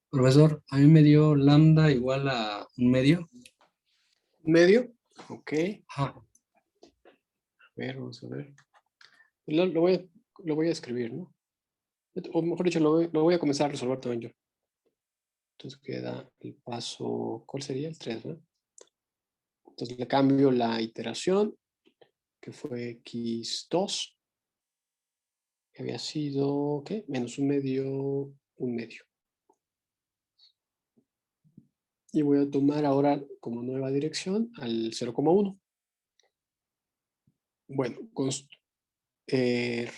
Profesor, a mí me dio lambda igual a 1/2. Medio. Ok. Ajá. A ver, vamos a ver. Lo voy a escribir, ¿no? O mejor dicho, lo voy a comenzar a resolver también yo. Entonces queda el paso, ¿cuál sería? El 3, ¿no? Entonces le cambio la iteración, que fue x2, que había sido, ¿qué? Menos 1/2, 1/2. Y voy a tomar ahora como nueva dirección al 0,1. Bueno,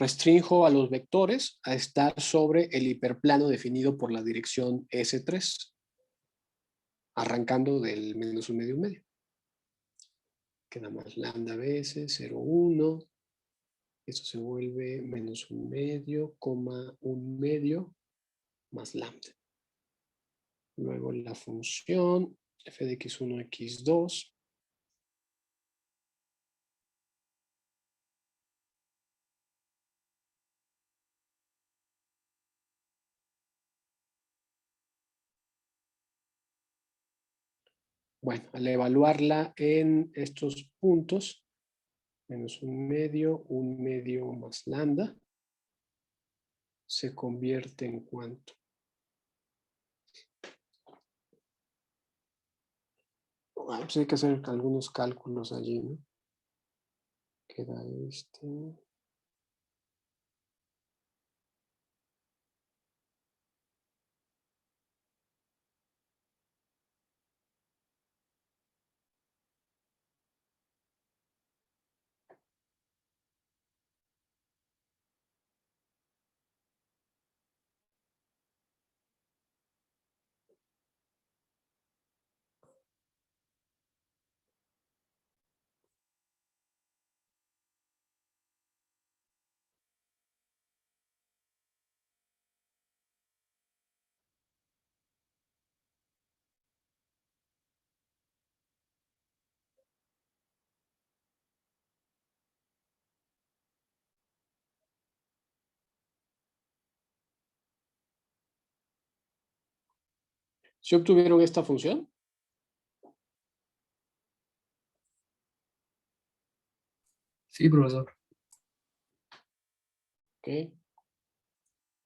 restrinjo a los vectores a estar sobre el hiperplano definido por la dirección S3, arrancando del menos 1/2, 1/2. Queda más lambda veces 0,1. Esto se vuelve menos 1/2, 1/2 más lambda. Luego la función f de x1, x2. Bueno, al evaluarla en estos puntos, menos 1/2 más lambda, se convierte en cuánto. Pues hay que hacer algunos cálculos allí, ¿no? Queda este. Si obtuvieron esta función, Sí, profesor. ¿ok?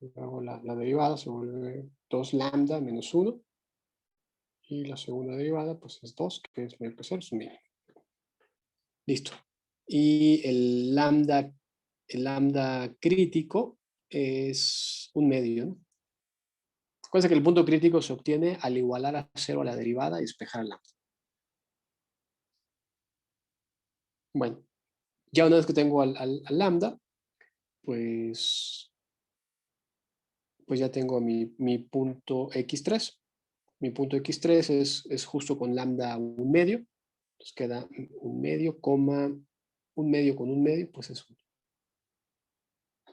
Luego la derivada se vuelve 2 lambda menos 1. Y la segunda derivada, pues es 2, que es medio que 0, es un mínimo. Listo. Y el lambda crítico es 1/2, ¿no? Acuérdense que el punto crítico se obtiene al igualar a 0 a la derivada y despejar el lambda. Bueno, ya una vez que tengo al lambda, pues ya tengo mi punto x3. Mi punto x3 es justo con lambda 1/2. Entonces queda 1/2, un medio con 1/2, pues es 1.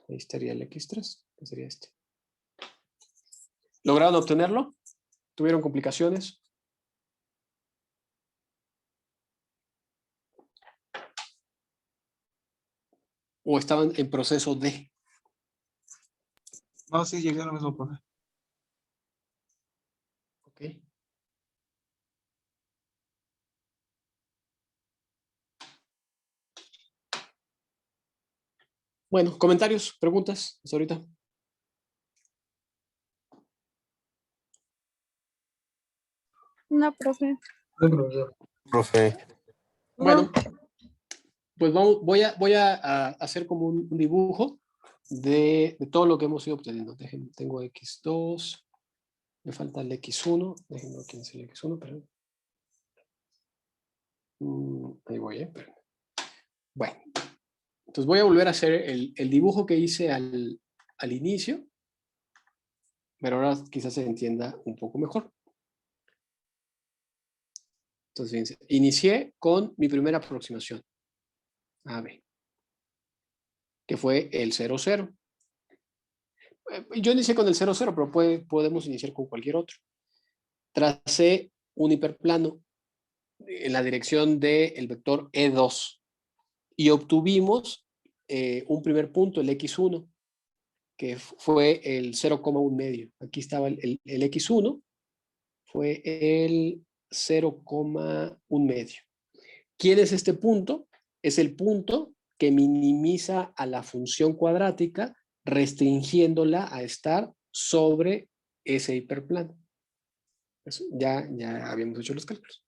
Ahí estaría el x3, que sería este. ¿Lograron obtenerlo? ¿Tuvieron complicaciones? ¿O estaban en proceso de? No, sí, llegué a lo mismo, profe. Ok. Bueno, comentarios, preguntas hasta ahorita. No, profe. Profe. Bueno, pues voy a hacer como un dibujo de todo lo que hemos ido obteniendo. Tengo x2, me falta el x1, déjenme quién es el x1, perdón. Ahí voy, perdón. Bueno, entonces voy a volver a hacer el dibujo que hice al inicio, pero ahora quizás se entienda un poco mejor. Entonces, fíjense, inicié con mi primera aproximación, AB, que fue el 0, 0. Yo inicié con el 0, 0, pero podemos iniciar con cualquier otro. Tracé un hiperplano en la dirección del vector E2 y obtuvimos un primer punto, el X1, que fue el 0,1 medio. Aquí estaba el X1, fue el 0,1 medio. ¿Quién es este punto? Es el punto que minimiza a la función cuadrática, restringiéndola a estar sobre ese hiperplano. Eso, ya habíamos hecho los cálculos.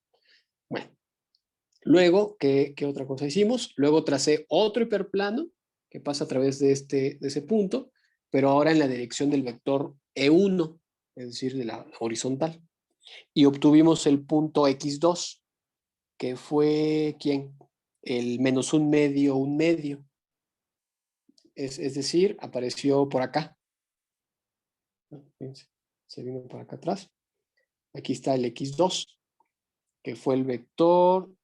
Bueno, luego, ¿qué otra cosa hicimos? Luego tracé otro hiperplano que pasa a través de ese punto, pero ahora en la dirección del vector E1, es decir, de la horizontal. Y obtuvimos el punto X2, que fue, ¿quién? El menos 1 medio, 1 medio. Es decir, apareció por acá. Fíjense, se vino por acá atrás. Aquí está el X2, que fue el vector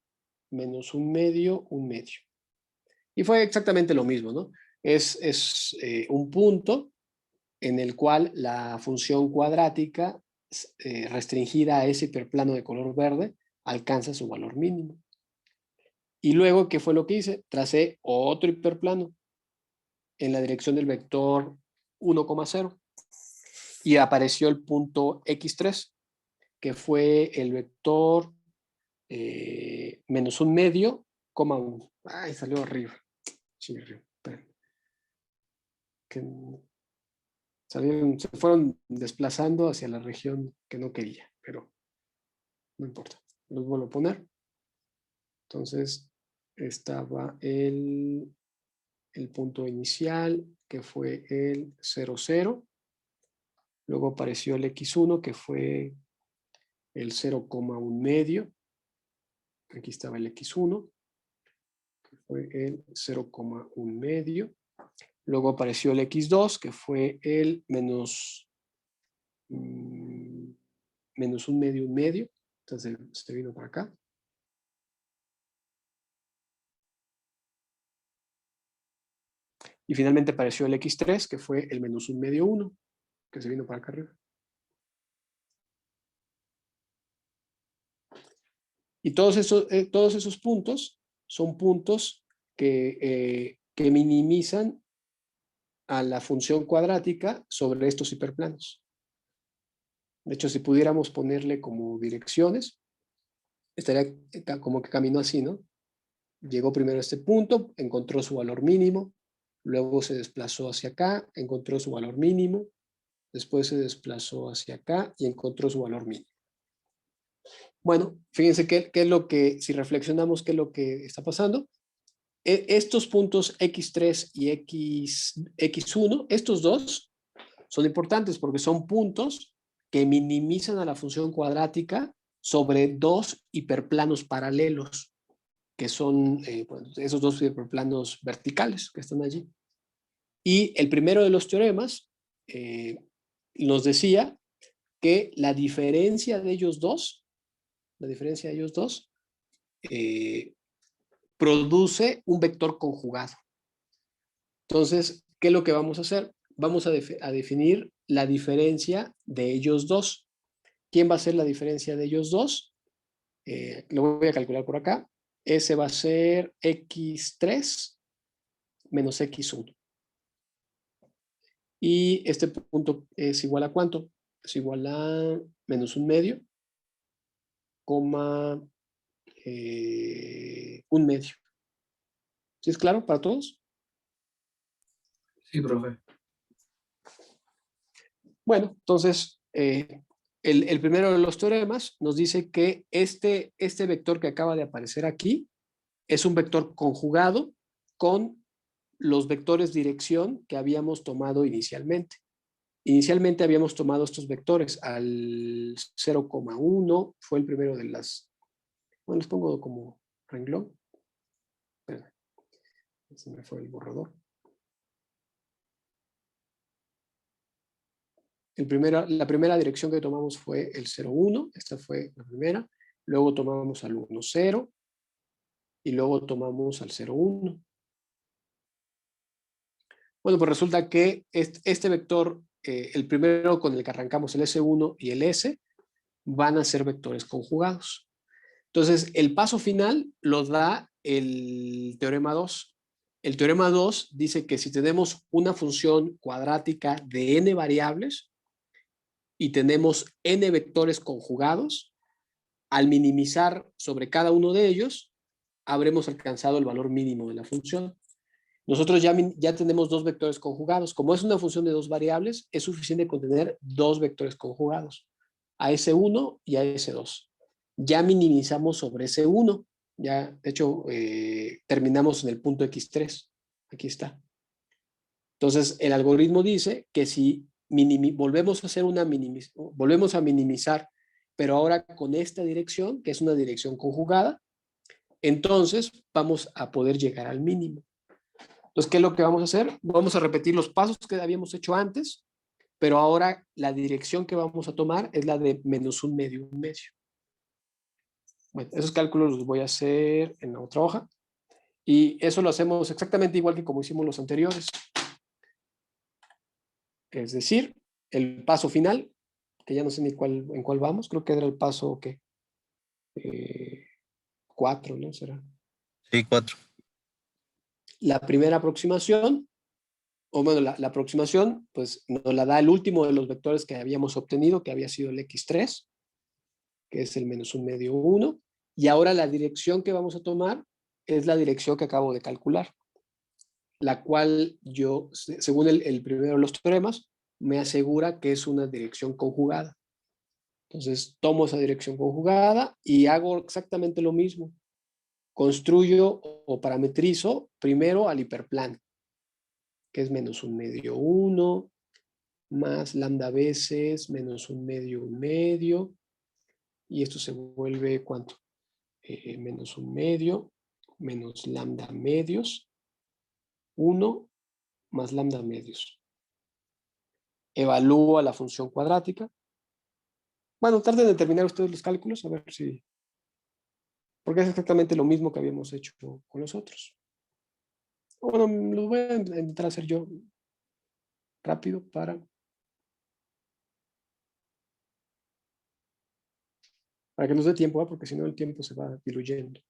menos 1 medio, 1 medio. Y fue exactamente lo mismo, ¿no? Es un punto en el cual la función cuadrática restringida a ese hiperplano de color verde alcanza su valor mínimo. Y luego, ¿qué fue lo que hice? Tracé otro hiperplano en la dirección del vector 1,0 y apareció el punto X3, que fue el vector menos 1 medio, 1. Ay, salió arriba. Que se fueron desplazando hacia la región que no quería, pero no importa. Los vuelvo a poner. Entonces, estaba el punto inicial, que fue el 0, 0. Luego apareció el X1, que fue el 0,1 medio. Aquí estaba el X1, que fue el 0,1 medio. Luego apareció el X2, que fue el menos 1 medio, 1 medio. Entonces se vino para acá. Y finalmente apareció el X3, que fue el menos 1 medio, 1, que se vino para acá arriba. Y todos esos puntos son puntos que minimizan a la función cuadrática sobre estos hiperplanos. De hecho, si pudiéramos ponerle como direcciones, estaría como que caminó así, ¿no? Llegó primero a este punto, encontró su valor mínimo, luego se desplazó hacia acá, encontró su valor mínimo, después se desplazó hacia acá y encontró su valor mínimo. Bueno, fíjense qué es lo que, si reflexionamos qué es lo que está pasando, estos puntos X3 y X1, estos dos son importantes porque son puntos que minimizan a la función cuadrática sobre dos hiperplanos paralelos, que son bueno, esos dos hiperplanos verticales que están allí. Y el primero de los teoremas nos decía que la diferencia de ellos dos, produce un vector conjugado. Entonces, ¿qué es lo que vamos a hacer? Vamos a definir la diferencia de ellos dos. ¿Quién va a ser la diferencia de ellos dos? Lo voy a calcular por acá. Ese va a ser x3 menos x1. Y este punto es igual a ¿cuánto? Es igual a menos un medio, coma un medio. ¿Sí es claro para todos? Sí, profe. Bueno, entonces, el primero de los teoremas nos dice que este vector que acaba de aparecer aquí es un vector conjugado con los vectores dirección que habíamos tomado inicialmente. Inicialmente habíamos tomado estos vectores al 0,1, fue el primero de las... Bueno, les pongo como renglón. Espera, se me fue el borrador. La primera dirección que tomamos fue el 0,1, esta fue la primera. Luego tomamos al 1,0 y luego tomamos al 0,1. Bueno, pues resulta que este vector, el primero con el que arrancamos, el S1 y el S, van a ser vectores conjugados. Entonces, el paso final lo da el teorema 2. El teorema 2 dice que si tenemos una función cuadrática de n variables y tenemos n vectores conjugados, al minimizar sobre cada uno de ellos, habremos alcanzado el valor mínimo de la función. Nosotros ya tenemos dos vectores conjugados. Como es una función de dos variables, es suficiente con tener dos vectores conjugados, a S1 y a S2. Ya minimizamos sobre S1. Ya, de hecho, terminamos en el punto X3. Aquí está. Entonces, el algoritmo dice que si volvemos a hacer volvemos a minimizar, pero ahora con esta dirección, que es una dirección conjugada, entonces vamos a poder llegar al mínimo. Entonces, ¿qué es lo que vamos a hacer? Vamos a repetir los pasos que habíamos hecho antes, pero ahora la dirección que vamos a tomar es la de menos un medio, un medio. Bueno, esos cálculos los voy a hacer en la otra hoja. Y eso lo hacemos exactamente igual que como hicimos los anteriores. Es decir, el paso final, que ya no sé ni en cuál vamos, creo que era el paso, ¿qué? 4, ¿no? ¿Será? Sí, 4. La primera aproximación, o bueno, la aproximación, pues nos la da el último de los vectores que habíamos obtenido, que había sido el X3, que es el menos un medio 1, y ahora la dirección que vamos a tomar es la dirección que acabo de calcular, la cual yo, según el primero de los teoremas, me asegura que es una dirección conjugada. Entonces, tomo esa dirección conjugada y hago exactamente lo mismo. Construyo o parametrizo primero al hiperplano, que es menos un medio 1, más lambda veces menos un medio, y esto se vuelve, ¿cuánto? Menos un medio, menos lambda medios, 1 más lambda medios. Evalúa la función cuadrática. Bueno, traten de terminar ustedes los cálculos, a ver si... Porque es exactamente lo mismo que habíamos hecho con los otros. Bueno, los voy a intentar hacer yo rápido para que nos dé tiempo, porque si no el tiempo se va diluyendo.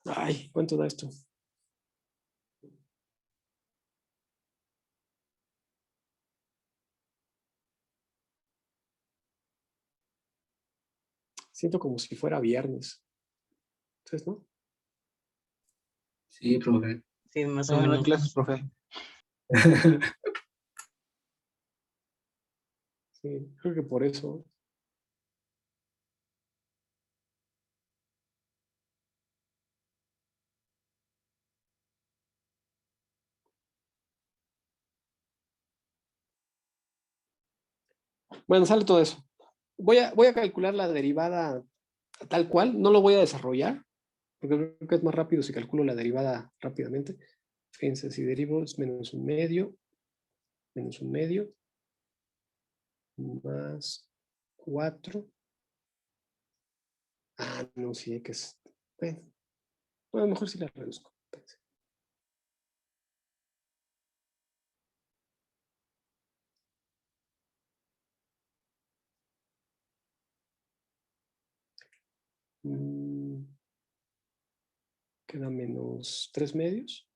Ay, ¿cuánto da esto? Siento como si fuera viernes. ¿Ustedes no? Sí, profe. Sí, más o No hay menos. clases, profe. Sí, creo que por eso. Bueno, sale todo eso. Voy a calcular la derivada tal cual. No lo voy a desarrollar, porque creo que es más rápido si calculo la derivada rápidamente. Fíjense, si derivo es menos un medio más 4. Ah, no, sí, que es. Bueno, a lo mejor sí la reduzco. Espérense. Mm, Queda menos 3 medios.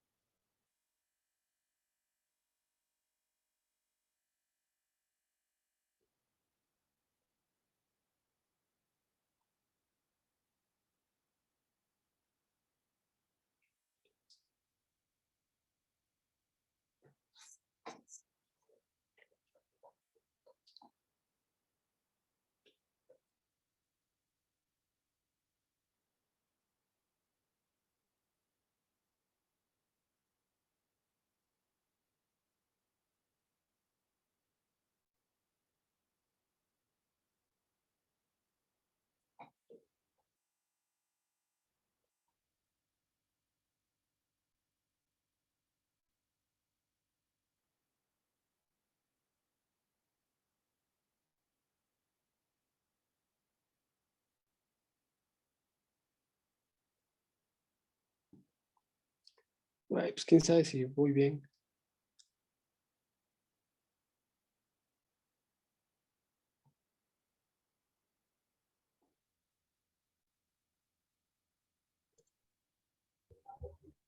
Ay, pues quién sabe si voy bien.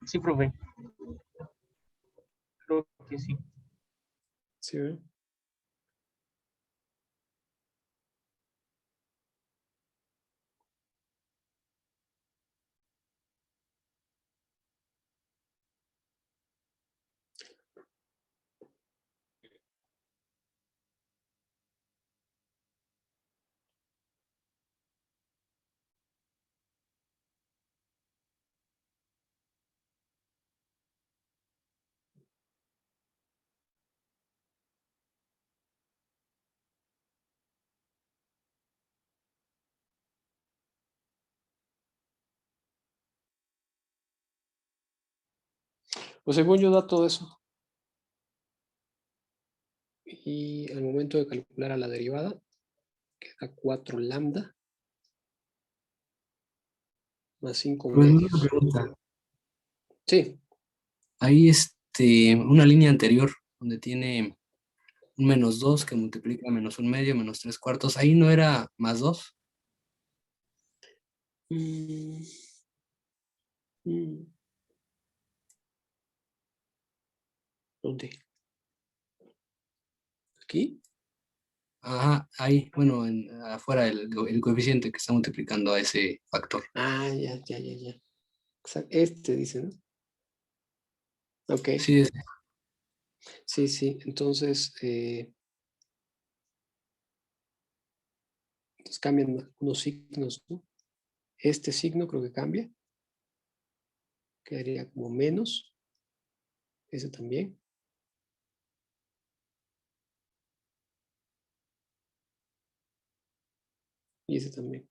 Sí, profe. Creo que sí. ¿Sí, verdad? Pues según yo da todo eso. Y al momento de calcular a la derivada, queda 4 lambda más 5 Pues una medios. pregunta. Sí, Hay una línea anterior donde tiene un -2 que multiplica -1/2, -3/4. Ahí no era +2. mm, mm, ¿dónde? ¿Aquí? Ajá, ahí, bueno, afuera el coeficiente que está multiplicando a ese factor. Ah, ya. Este dice, ¿no? Ok, Sí, sí. Entonces cambian algunos signos, ¿no? Este signo creo que cambia. Quedaría como menos. Ese también. Y ese también.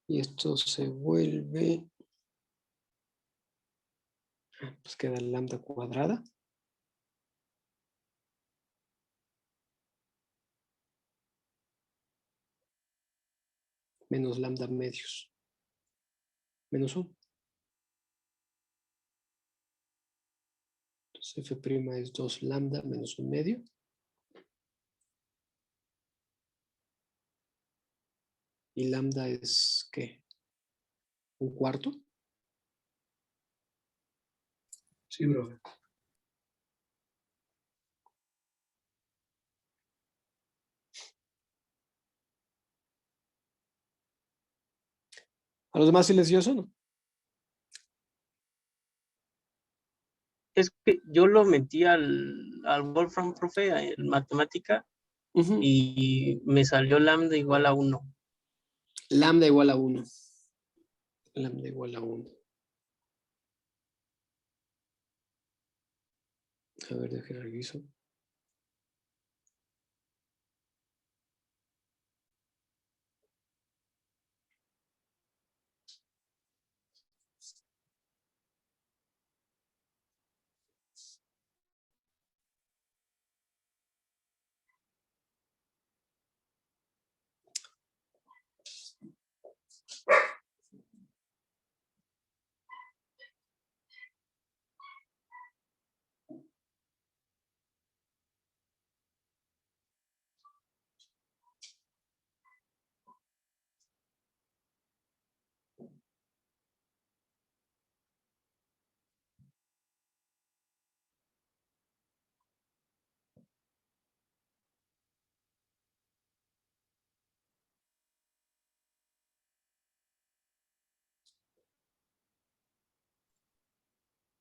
Y esto se vuelve, pues queda lambda cuadrada. Menos lambda medios. Menos 1. Entonces f' es 2 lambda menos 1 medio. Y lambda es, ¿qué? ¿Un cuarto? sí, bro. ¿A los demás sí les dio eso, no? Es que yo lo metí al Wolfram, profe, en matemática, Ujú. y me salió lambda igual a 1. Lambda igual a 1. Lambda igual a 1. A ver, déjame reviso.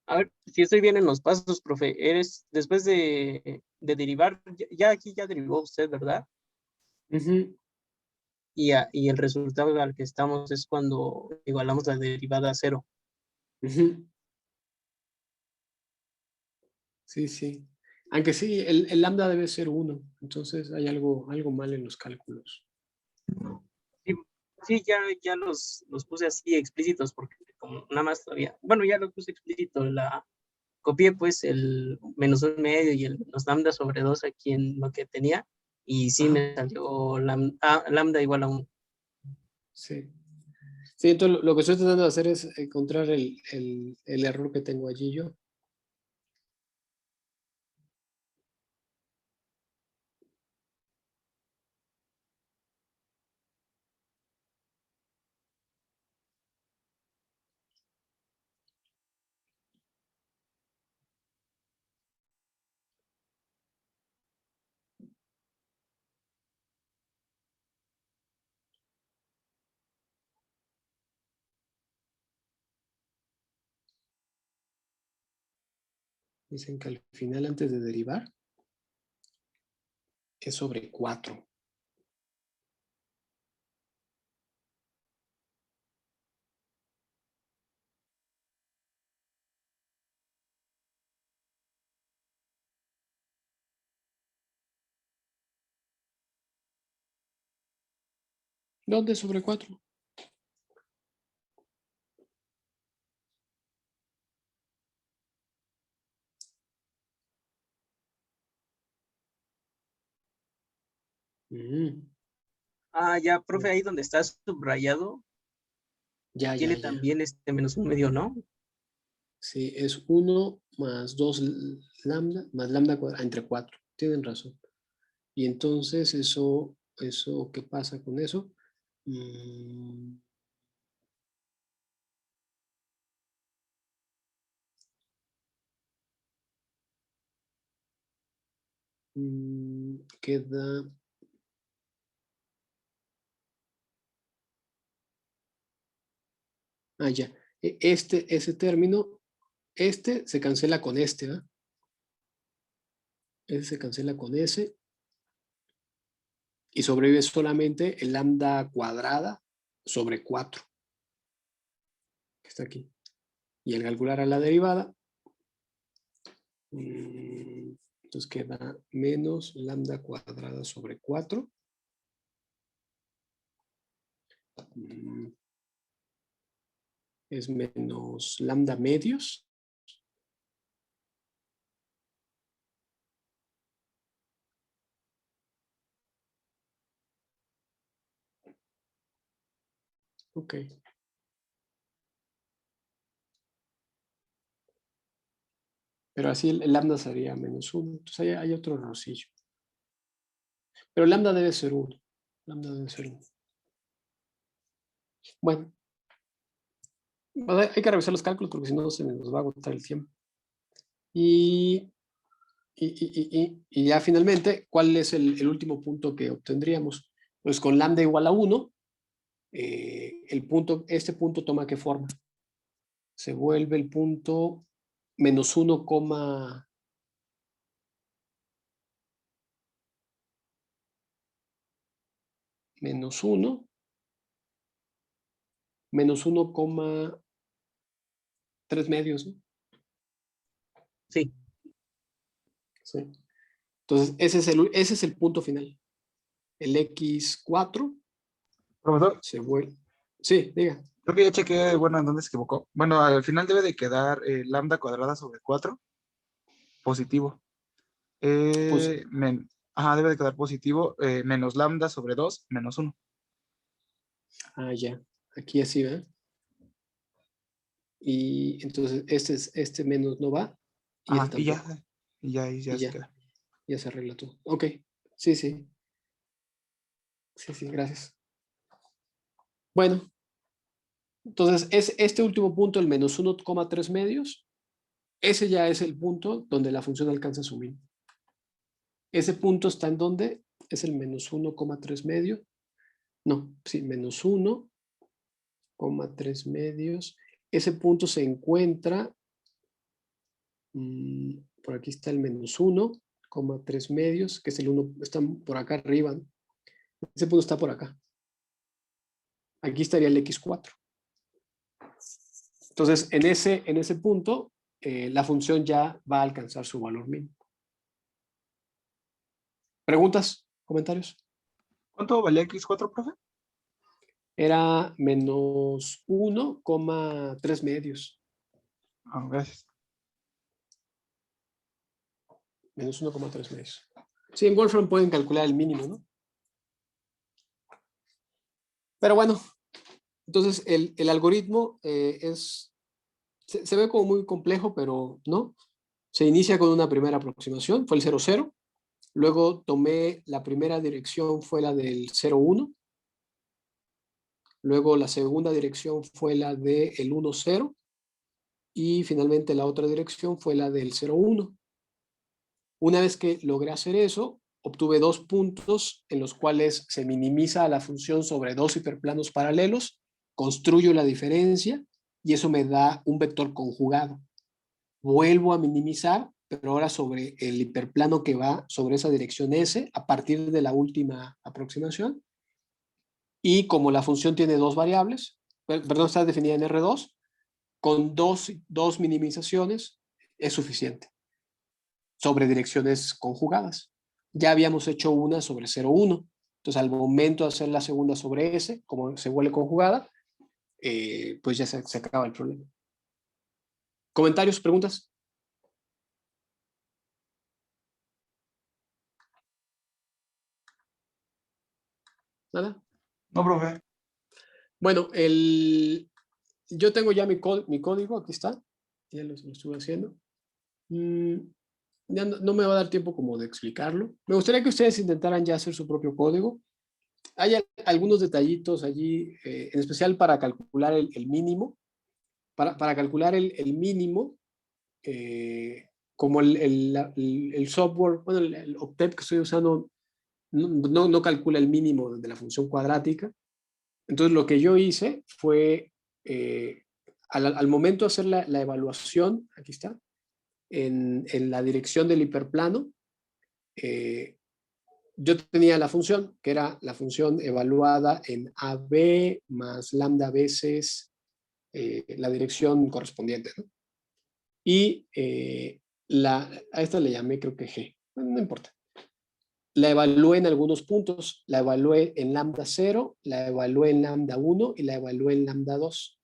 A ver, si estoy bien en los pasos, profe, después de derivar, ya aquí ya derivó usted, ¿verdad? Ujú, Y el resultado al que estamos es cuando igualamos la derivada a 0. ujú. Sí, sí. Aunque sí, el lambda debe ser 1. Entonces hay algo mal en los cálculos. Sí, sí, ya los puse así explícitos porque como nada más todavía, bueno, ya lo puse explícito, copié pues el -1/2 y el menos lambda sobre 2 aquí en lo que tenía y sí Ajá, me salió lambda igual a 1. sí. Sí, entonces lo que estoy tratando de hacer es encontrar el error que tengo allí yo. Dicen que al final, antes de derivar, es sobre 4. ¿Dónde es sobre 4? Ah, ya, profe, ahí donde está subrayado, Ya, ya, tiene ya. también -1/2, ¿no? Sí, es 1 más 2 lambda, más lambda cuadrada, entre 4. Tienen razón. Y entonces ¿qué pasa con eso? Mm, queda... Ah, ya. Ese término, se cancela con ¿verdad? Ese se cancela con ese y sobrevive solamente el lambda cuadrada sobre 4, que está aquí. Y al calcular a la derivada, entonces queda menos lambda cuadrada sobre 4. Es menos lambda medios. Ok. Pero así el lambda sería -1. Entonces ahí hay otro errorcillo. Pero lambda debe ser 1. Lambda debe ser 1. Bueno, hay que revisar los cálculos porque si no se nos va a agotar el tiempo. Y ya finalmente, ¿cuál es el último punto que obtendríamos? Pues con lambda igual a 1, este punto toma qué forma. Se vuelve el punto -1, -1 menos 1,3 medios, ¿no? Sí. Sí. Entonces, ese es el punto final. El X4 Profesor, se vuelve. Sí, diga. creo que ya chequé, bueno, en dónde se equivocó. Bueno, al final debe de quedar lambda cuadrada sobre 4 positivo. Pues, Ajá, debe de quedar positivo, menos lambda sobre 2 menos 1. ya. Aquí así, ¿verdad? Y entonces este menos no va y Ajá, este tampoco. ahí ya Y se ya, queda. ya se arregla todo. Ok, sí, sí. Sí, sí, gracias. Bueno, entonces es este último punto, el menos 1,3 medios. Ese ya es el punto donde la función alcanza su mínimo. Ese punto está en donde es el menos 1,3 medios. No, sí, menos 1,3 medios. Ese punto se encuentra, por aquí está el menos 1,3 medios, que es el 1, están por acá arriba, ¿no? Ese punto está por acá. Aquí estaría el X4. Entonces, en ese punto, la función ya va a alcanzar su valor mínimo. ¿Preguntas? ¿Comentarios? ¿Cuánto valía X4, profe? Era menos 1,3 medios. Ah, gracias. Menos 1,3 medios. Sí, en Wolfram pueden calcular el mínimo, ¿no? Pero bueno, entonces el algoritmo se ve como muy complejo, pero no. Se inicia con una primera aproximación, fue el 0,0. Luego tomé la primera dirección, fue la del 0,1. Luego la segunda dirección fue la del 1,0. Y finalmente la otra dirección fue la del 0,1. Una vez que logré hacer eso, obtuve 2 puntos en los cuales se minimiza la función sobre 2 hiperplanos paralelos, construyo la diferencia y eso me da un vector conjugado. Vuelvo a minimizar, pero ahora sobre el hiperplano que va sobre esa dirección S a partir de la última aproximación. Y como la función tiene 2 variables, perdón, está definida en R2, con dos minimizaciones es suficiente sobre direcciones conjugadas. Ya habíamos hecho una sobre 0,1. Entonces, al momento de hacer la segunda sobre S, como se vuelve conjugada, pues ya se acaba el problema. ¿Comentarios, preguntas? ¿Nada? No, profe. Bueno, yo tengo ya mi código, aquí está. Ya lo estuve haciendo. Ya no me va a dar tiempo como de explicarlo. Me gustaría que ustedes intentaran ya hacer su propio código. Hay algunos detallitos allí, en especial para calcular el mínimo. Para calcular el mínimo, como el software, bueno, el Octet que estoy usando no calcula el mínimo de la función cuadrática. Entonces lo que yo hice fue, al momento de hacer la evaluación, aquí está, en la dirección del hiperplano, yo tenía la función, que era la función evaluada en AB más lambda veces la dirección correspondiente, ¿no? Y a esta le llamé creo que G, no importa. La evalué en algunos puntos, la evalué en lambda 0, la evalué en lambda 1 y la evalué en lambda 2.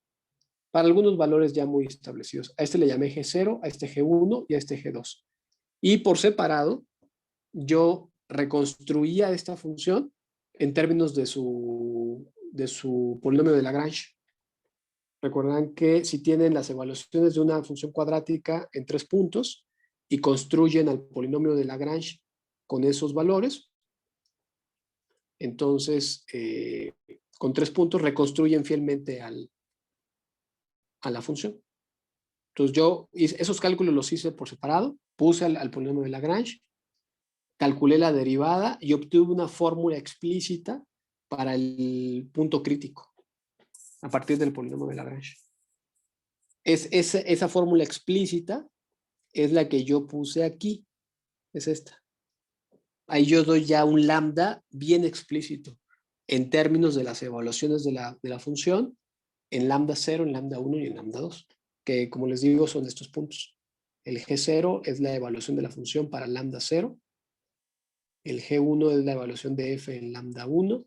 Para algunos valores ya muy establecidos. A este le llamé G0, a este G1 y a este G2. Y por separado, yo reconstruía esta función en términos de su polinomio de Lagrange. Recuerdan que si tienen las evaluaciones de una función cuadrática en 3 puntos y construyen al polinomio de Lagrange con esos valores, entonces con 3 puntos reconstruyen fielmente a la función. Entonces yo esos cálculos los hice por separado, puse al polinomio de Lagrange, calculé la derivada y obtuve una fórmula explícita para el punto crítico a partir del polinomio de Lagrange. Esa fórmula explícita es la que yo puse aquí, es esta. Ahí yo doy ya un lambda bien explícito en términos de las evaluaciones de la función en lambda 0, en lambda 1 y en lambda 2, que como les digo son estos puntos. El G0 es la evaluación de la función para lambda 0, el G1 es la evaluación de f en lambda 1.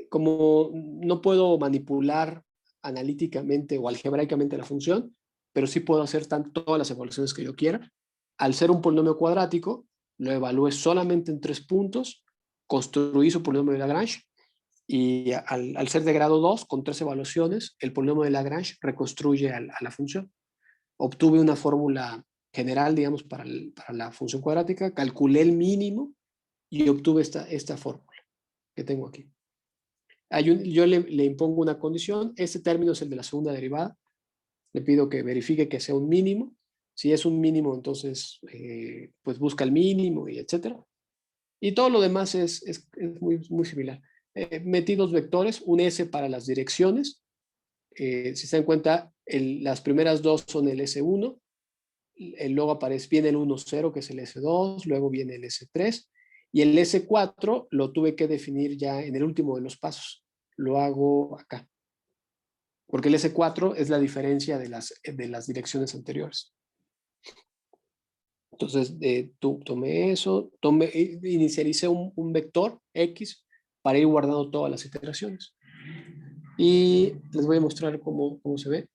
Como no puedo manipular analíticamente o algebraicamente la función, pero sí puedo hacer todas las evaluaciones que yo quiera. Al ser un polinomio cuadrático, lo evalué solamente en 3 puntos, construí su polinomio de Lagrange, y al ser de grado 2, con 3 evaluaciones, el polinomio de Lagrange reconstruye a la función. Obtuve una fórmula general, digamos, para la función cuadrática, calculé el mínimo y obtuve esta fórmula que tengo aquí. Yo le impongo una condición, este término es el de la segunda derivada, le pido que verifique que sea un mínimo, si es un mínimo entonces pues busca el mínimo y etcétera. Y todo lo demás es muy, muy similar. Metí 2 vectores, un S para las direcciones, si se dan cuenta las primeras 2 son el S1, luego viene el 1, 0 que es el S2, luego viene el S3 y el S4 lo tuve que definir ya en el último de los pasos. Lo hago acá. Porque el S4 es la diferencia de las direcciones anteriores. Entonces, tomé eso, inicialicé un vector X para ir guardando todas las iteraciones. Y les voy a mostrar cómo se ve.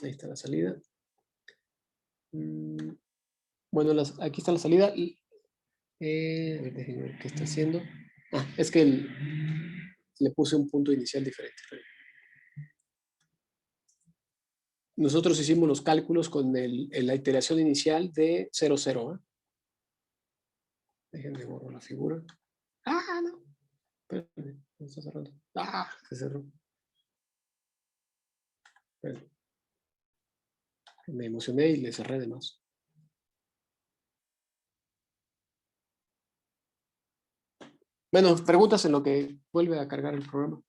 Ahí está la salida. Bueno, aquí está la salida. A ver, déjenme ver qué está haciendo. Es que le puse un punto inicial diferente. Nosotros hicimos los cálculos con la iteración inicial de 0, 0. Déjenme borrar la figura. No. Espérame, ¿cómo está cerrando? Se cerró. Espérame. Me emocioné y le cerré de más. Bueno, preguntas en lo que vuelve a cargar el programa.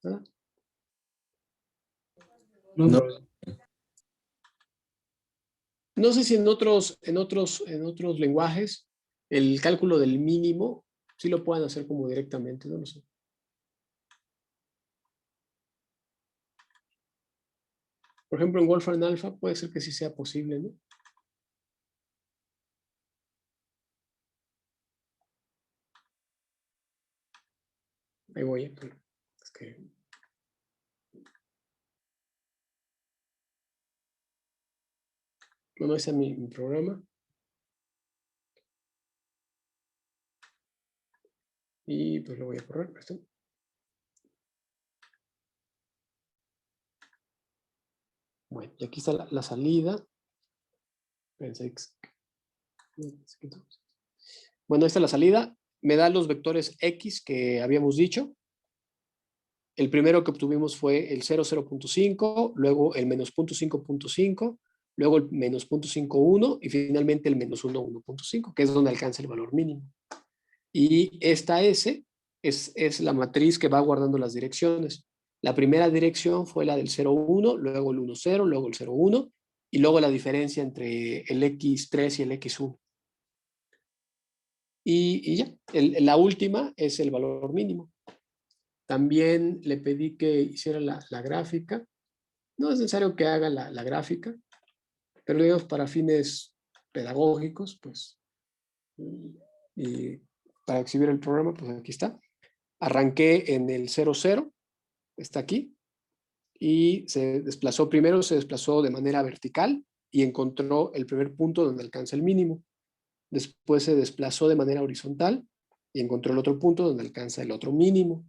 ¿Ah? No, No sé si en otros lenguajes el cálculo del mínimo sí lo puedan hacer como directamente, no lo sé. Por ejemplo, en Wolfram Alpha puede ser que sí sea posible, ¿no? Ahí voy. Es que... Bueno, ese es mi programa. Y pues lo voy a correr. Esto. Bueno, y aquí está la salida. Bueno, esta es la salida. Me da los vectores X que habíamos dicho. El primero que obtuvimos fue el 0, 0.5, luego el menos 0.5.5, luego el menos 0.51 y finalmente el menos 1, 1.5, que es donde alcanza el valor mínimo. Y esta S es la matriz que va guardando las direcciones. La primera dirección fue la del 0, 1, luego el 1, 0, luego el 0, 1, y luego la diferencia entre el X3 y el X1. Y ya, la última es el valor mínimo. También le pedí que hiciera la gráfica. No es necesario que haga la gráfica, pero digamos para fines pedagógicos, pues, y para exhibir el programa, pues aquí está. Arranqué en el 0, 0, está aquí, y se desplazó de manera vertical y encontró el primer punto donde alcanza el mínimo. Después se desplazó de manera horizontal y encontró el otro punto donde alcanza el otro mínimo.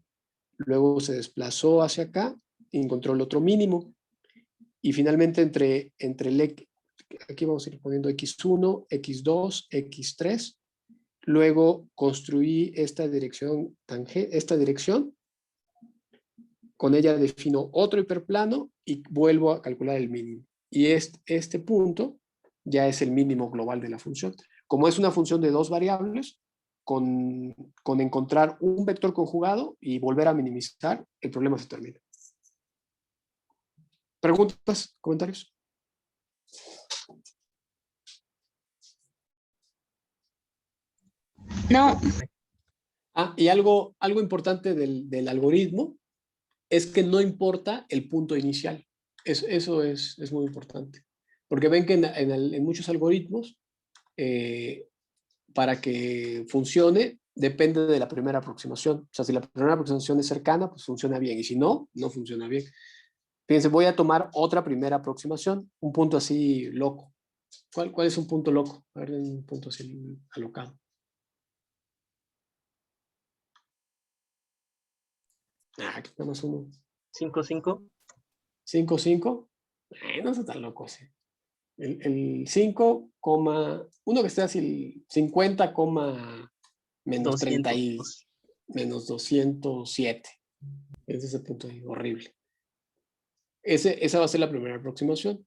Luego se desplazó hacia acá y encontró el otro mínimo. Y finalmente entre aquí vamos a ir poniendo X1, X2, X3. Luego construí esta dirección, con ella defino otro hiperplano y vuelvo a calcular el mínimo. Y este punto ya es el mínimo global de la función. Como es una función de 2 variables, con encontrar un vector conjugado y volver a minimizar, el problema se termina. ¿Preguntas? ¿Comentarios? No, Y algo importante del algoritmo es que no importa el punto inicial. Eso es muy importante. Porque ven que en muchos algoritmos, para que funcione, depende de la primera aproximación. O sea, si la primera aproximación es cercana, pues funciona bien. Y si no, no funciona bien. Fíjense, voy a tomar otra primera aproximación, un punto así loco. ¿Cuál es un punto loco? A ver, un punto así alocado. Aquí tenemos uno. 5, 5. 5, 5. No está tan loco ese. El 5, uno que esté así, el 50, menos 30 y 200. menos 207. Es ese punto ahí, horrible. Esa va a ser la primera aproximación.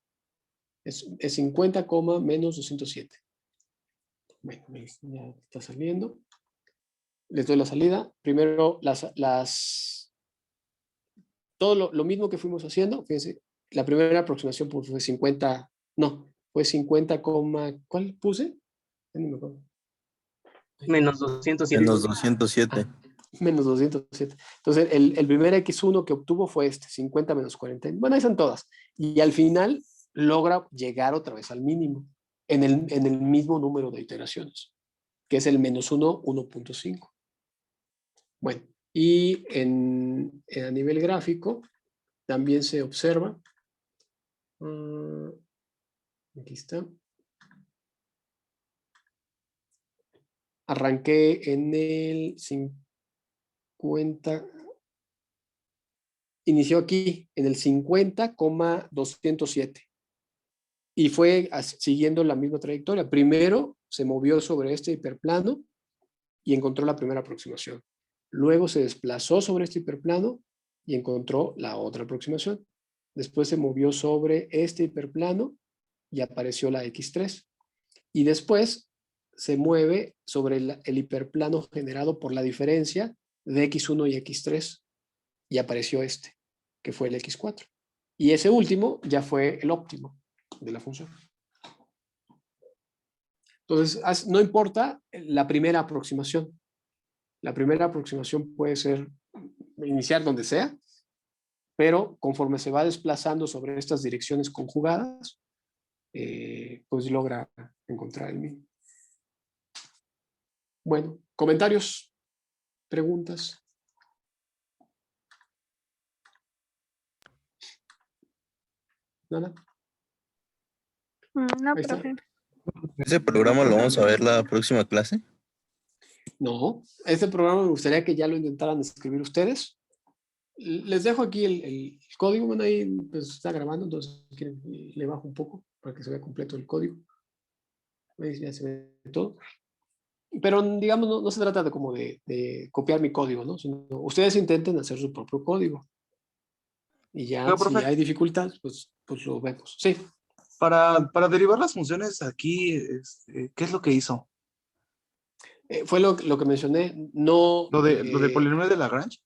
Es 50, menos 207. Bueno, ya está saliendo. Les doy la salida. Primero, todo lo mismo que fuimos haciendo. Fíjense, la primera aproximación pues, fue 50, no, fue 50, ¿cuál puse? Ya ni me acuerdo. Menos 207. Menos 207. Menos 207. Entonces, el primer X1 que obtuvo fue este, 50 menos 40. Bueno, ahí están todas. Y al final logra llegar otra vez al mínimo en el mismo número de iteraciones, que es el menos 1, 1.5. Bueno, y a nivel gráfico también se observa. Aquí está. Arranqué en el 50. Inició aquí en el 50,207 y fue siguiendo la misma trayectoria. Primero se movió sobre este hiperplano y encontró la primera aproximación. Luego se desplazó sobre este hiperplano y encontró la otra aproximación. Después se movió sobre este hiperplano y apareció la X3. Y después se mueve sobre el hiperplano generado por la diferencia de X1 y X3 y apareció este, que fue el X4. Y ese último ya fue el óptimo de la función. Entonces, no importa la primera aproximación. La primera aproximación puede ser iniciar donde sea, pero conforme se va desplazando sobre estas direcciones conjugadas, pues logra encontrar el mínimo. Bueno, comentarios, preguntas. ¿Nada? No, Ahí está. profe. ¿Ese programa lo vamos a ver la próxima clase? No, este programa me gustaría que ya lo intentaran escribir ustedes. Les dejo aquí el código, bueno, ahí pues, está grabando, entonces si quieren, le bajo un poco para que se vea completo el código. Ahí ya se ve todo. Pero digamos, no se trata de copiar mi código, ¿no? Sino ustedes intenten hacer su propio código. Y ya, Oiga, si profe, hay dificultad, pues lo vemos. Sí, para derivar las funciones aquí, ¿qué es lo que hizo? fue lo que mencioné. No, ¿Lo de polinomio de Lagrange?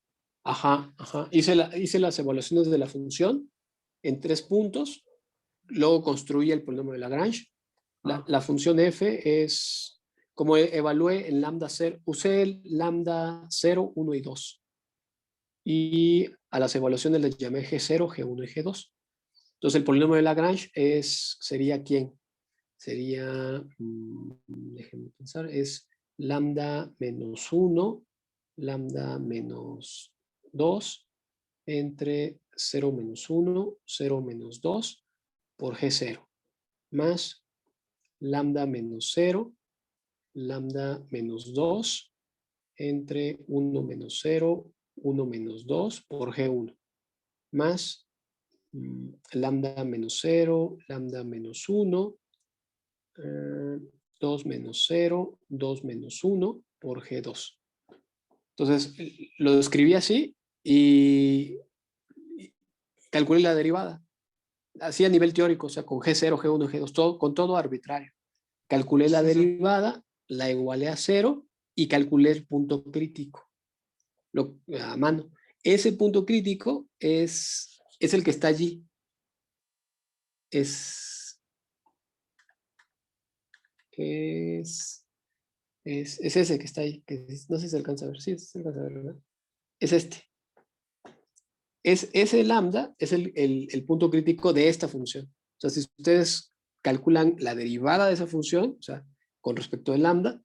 ajá. Hice las evaluaciones de la función en 3 puntos. Luego construí el polinomio de Lagrange. La función f es, como evalué en lambda 0, usé el lambda 0, 1 y 2. Y a las evaluaciones les llamé G0, G1 y G2. Entonces el polinomio de Lagrange sería ¿quién? Sería, déjenme pensar, es lambda menos 1, lambda menos 2, entre 0 menos 1, 0 menos 2 por G0, más lambda menos 0, lambda menos 2, entre 1 menos 0, 1 menos 2 por G1, más lambda menos 0, lambda menos 1, 2 menos 0, 2 menos 1 por G2. Entonces, lo escribí así y calculé la derivada. Así a nivel teórico, o sea, con G0, G1, G2, todo, con todo arbitrario. Calculé la derivada, la igualé a 0 y calculé el punto crítico a mano. Ese punto crítico es el que está allí. Es Es ese que está ahí, que no sé si se alcanza a ver. Sí, se alcanza a ver, ¿verdad? Es este. Ese lambda es el punto crítico de esta función. O sea, si ustedes calculan la derivada de esa función, o sea, con respecto al lambda,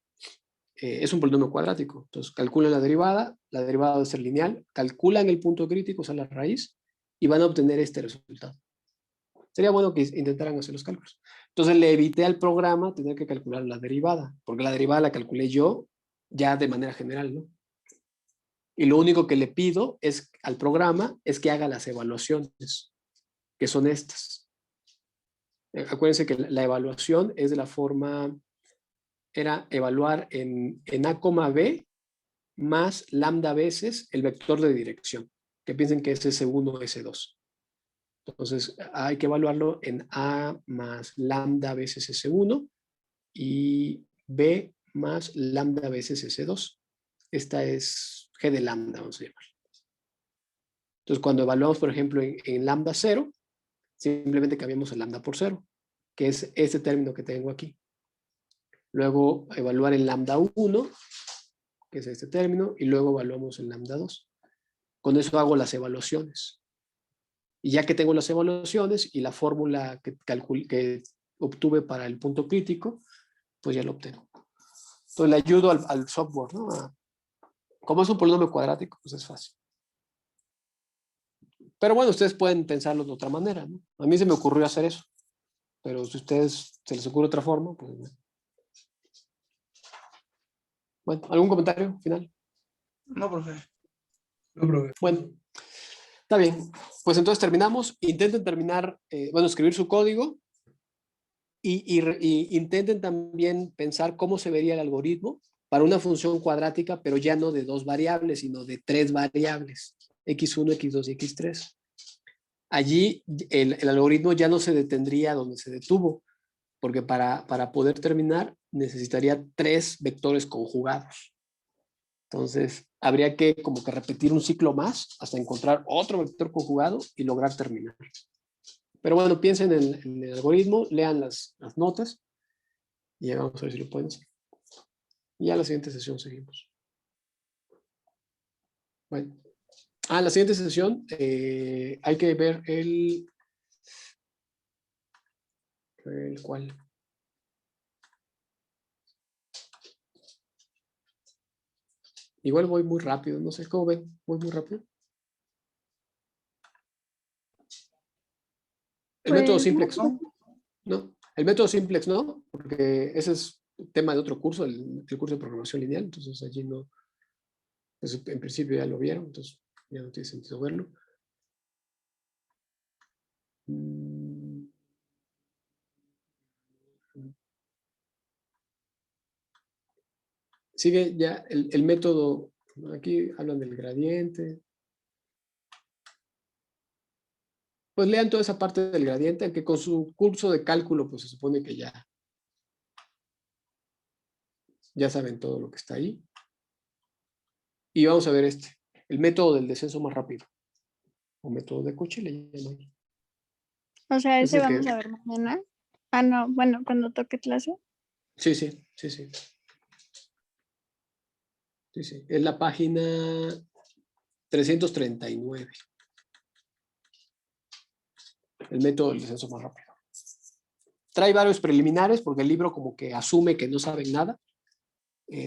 es un polinomio cuadrático. Entonces, calculan la derivada debe ser lineal, calculan el punto crítico, o sea, la raíz, y van a obtener este resultado. Sería bueno que intentaran hacer los cálculos. Entonces, le evité al programa tener que calcular la derivada, porque la derivada la calculé yo ya de manera general, ¿no? Y lo único que le pido es al programa es que haga las evaluaciones, que son estas. Acuérdense que la evaluación es de la forma, era evaluar en A, B más lambda veces el vector de dirección, que piensen que es S1 o S2. Entonces hay que evaluarlo en A más lambda veces S1 y B más lambda veces S2. Esta es G de lambda, vamos a llamar. Entonces, cuando evaluamos, por ejemplo, en lambda 0, simplemente cambiamos el lambda por 0, que es este término que tengo aquí. Luego, evaluar en lambda 1, que es este término, y luego evaluamos en lambda 2. Con eso hago las evaluaciones. Y ya que tengo las evaluaciones y la fórmula que obtuve para el punto crítico, pues ya lo obtengo. Entonces, le ayudo al software, ¿no? Como es un polinomio cuadrático, pues es fácil. Pero bueno, ustedes pueden pensarlo de otra manera, ¿no? A mí se me ocurrió hacer eso. Pero si a ustedes se les ocurre otra forma, pues bueno, ¿algún comentario final? No, profe. No, profe. Bueno, está bien. Pues entonces terminamos. Intenten terminar, escribir su código y intenten también pensar cómo se vería el algoritmo para una función cuadrática, pero ya no de 2 variables, sino de 3 variables, x1, x2 y x3. Allí el algoritmo ya no se detendría donde se detuvo, porque para poder terminar necesitaría 3 vectores conjugados. Entonces, habría que como que repetir un ciclo más hasta encontrar otro vector conjugado y lograr terminar. Pero bueno, piensen en el algoritmo, lean las notas y ya vamos a ver si lo pueden hacer. Y ya la siguiente sesión seguimos. Bueno. La siguiente sesión hay que ver el cual. Igual voy muy rápido, no sé cómo ven, voy muy rápido. El método Pues, simplex, ¿no? El método simplex no, porque ese es tema de otro curso, el curso de programación lineal, entonces allí no, pues en principio ya lo vieron, entonces ya no tiene sentido verlo. Sigue ya el método, aquí hablan del gradiente. Pues lean toda esa parte del gradiente, aunque con su curso de cálculo, pues se supone que ya saben todo lo que está ahí. Y vamos a ver el método del descenso más rápido, o método de Cauchy le llaman. o sea, Es ese el que- vamos a ver mañana. No, bueno, cuando toque clase. Sí. Es la página 339. El método del descenso más rápido. Trae varios preliminares porque el libro como que asume que no saben nada.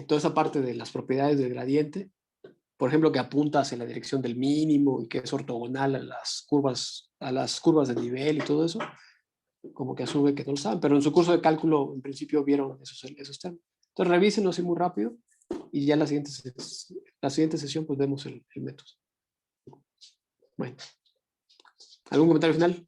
Toda esa parte de las propiedades del gradiente. Por ejemplo, que apunta hacia la dirección del mínimo y que es ortogonal a las curvas de nivel y todo eso. Como que asume que no lo saben, pero en su curso de cálculo en principio vieron esos temas. Entonces revísenlo así muy rápido y ya la siguiente sesión pues vemos el método. Bueno, ¿algún comentario final?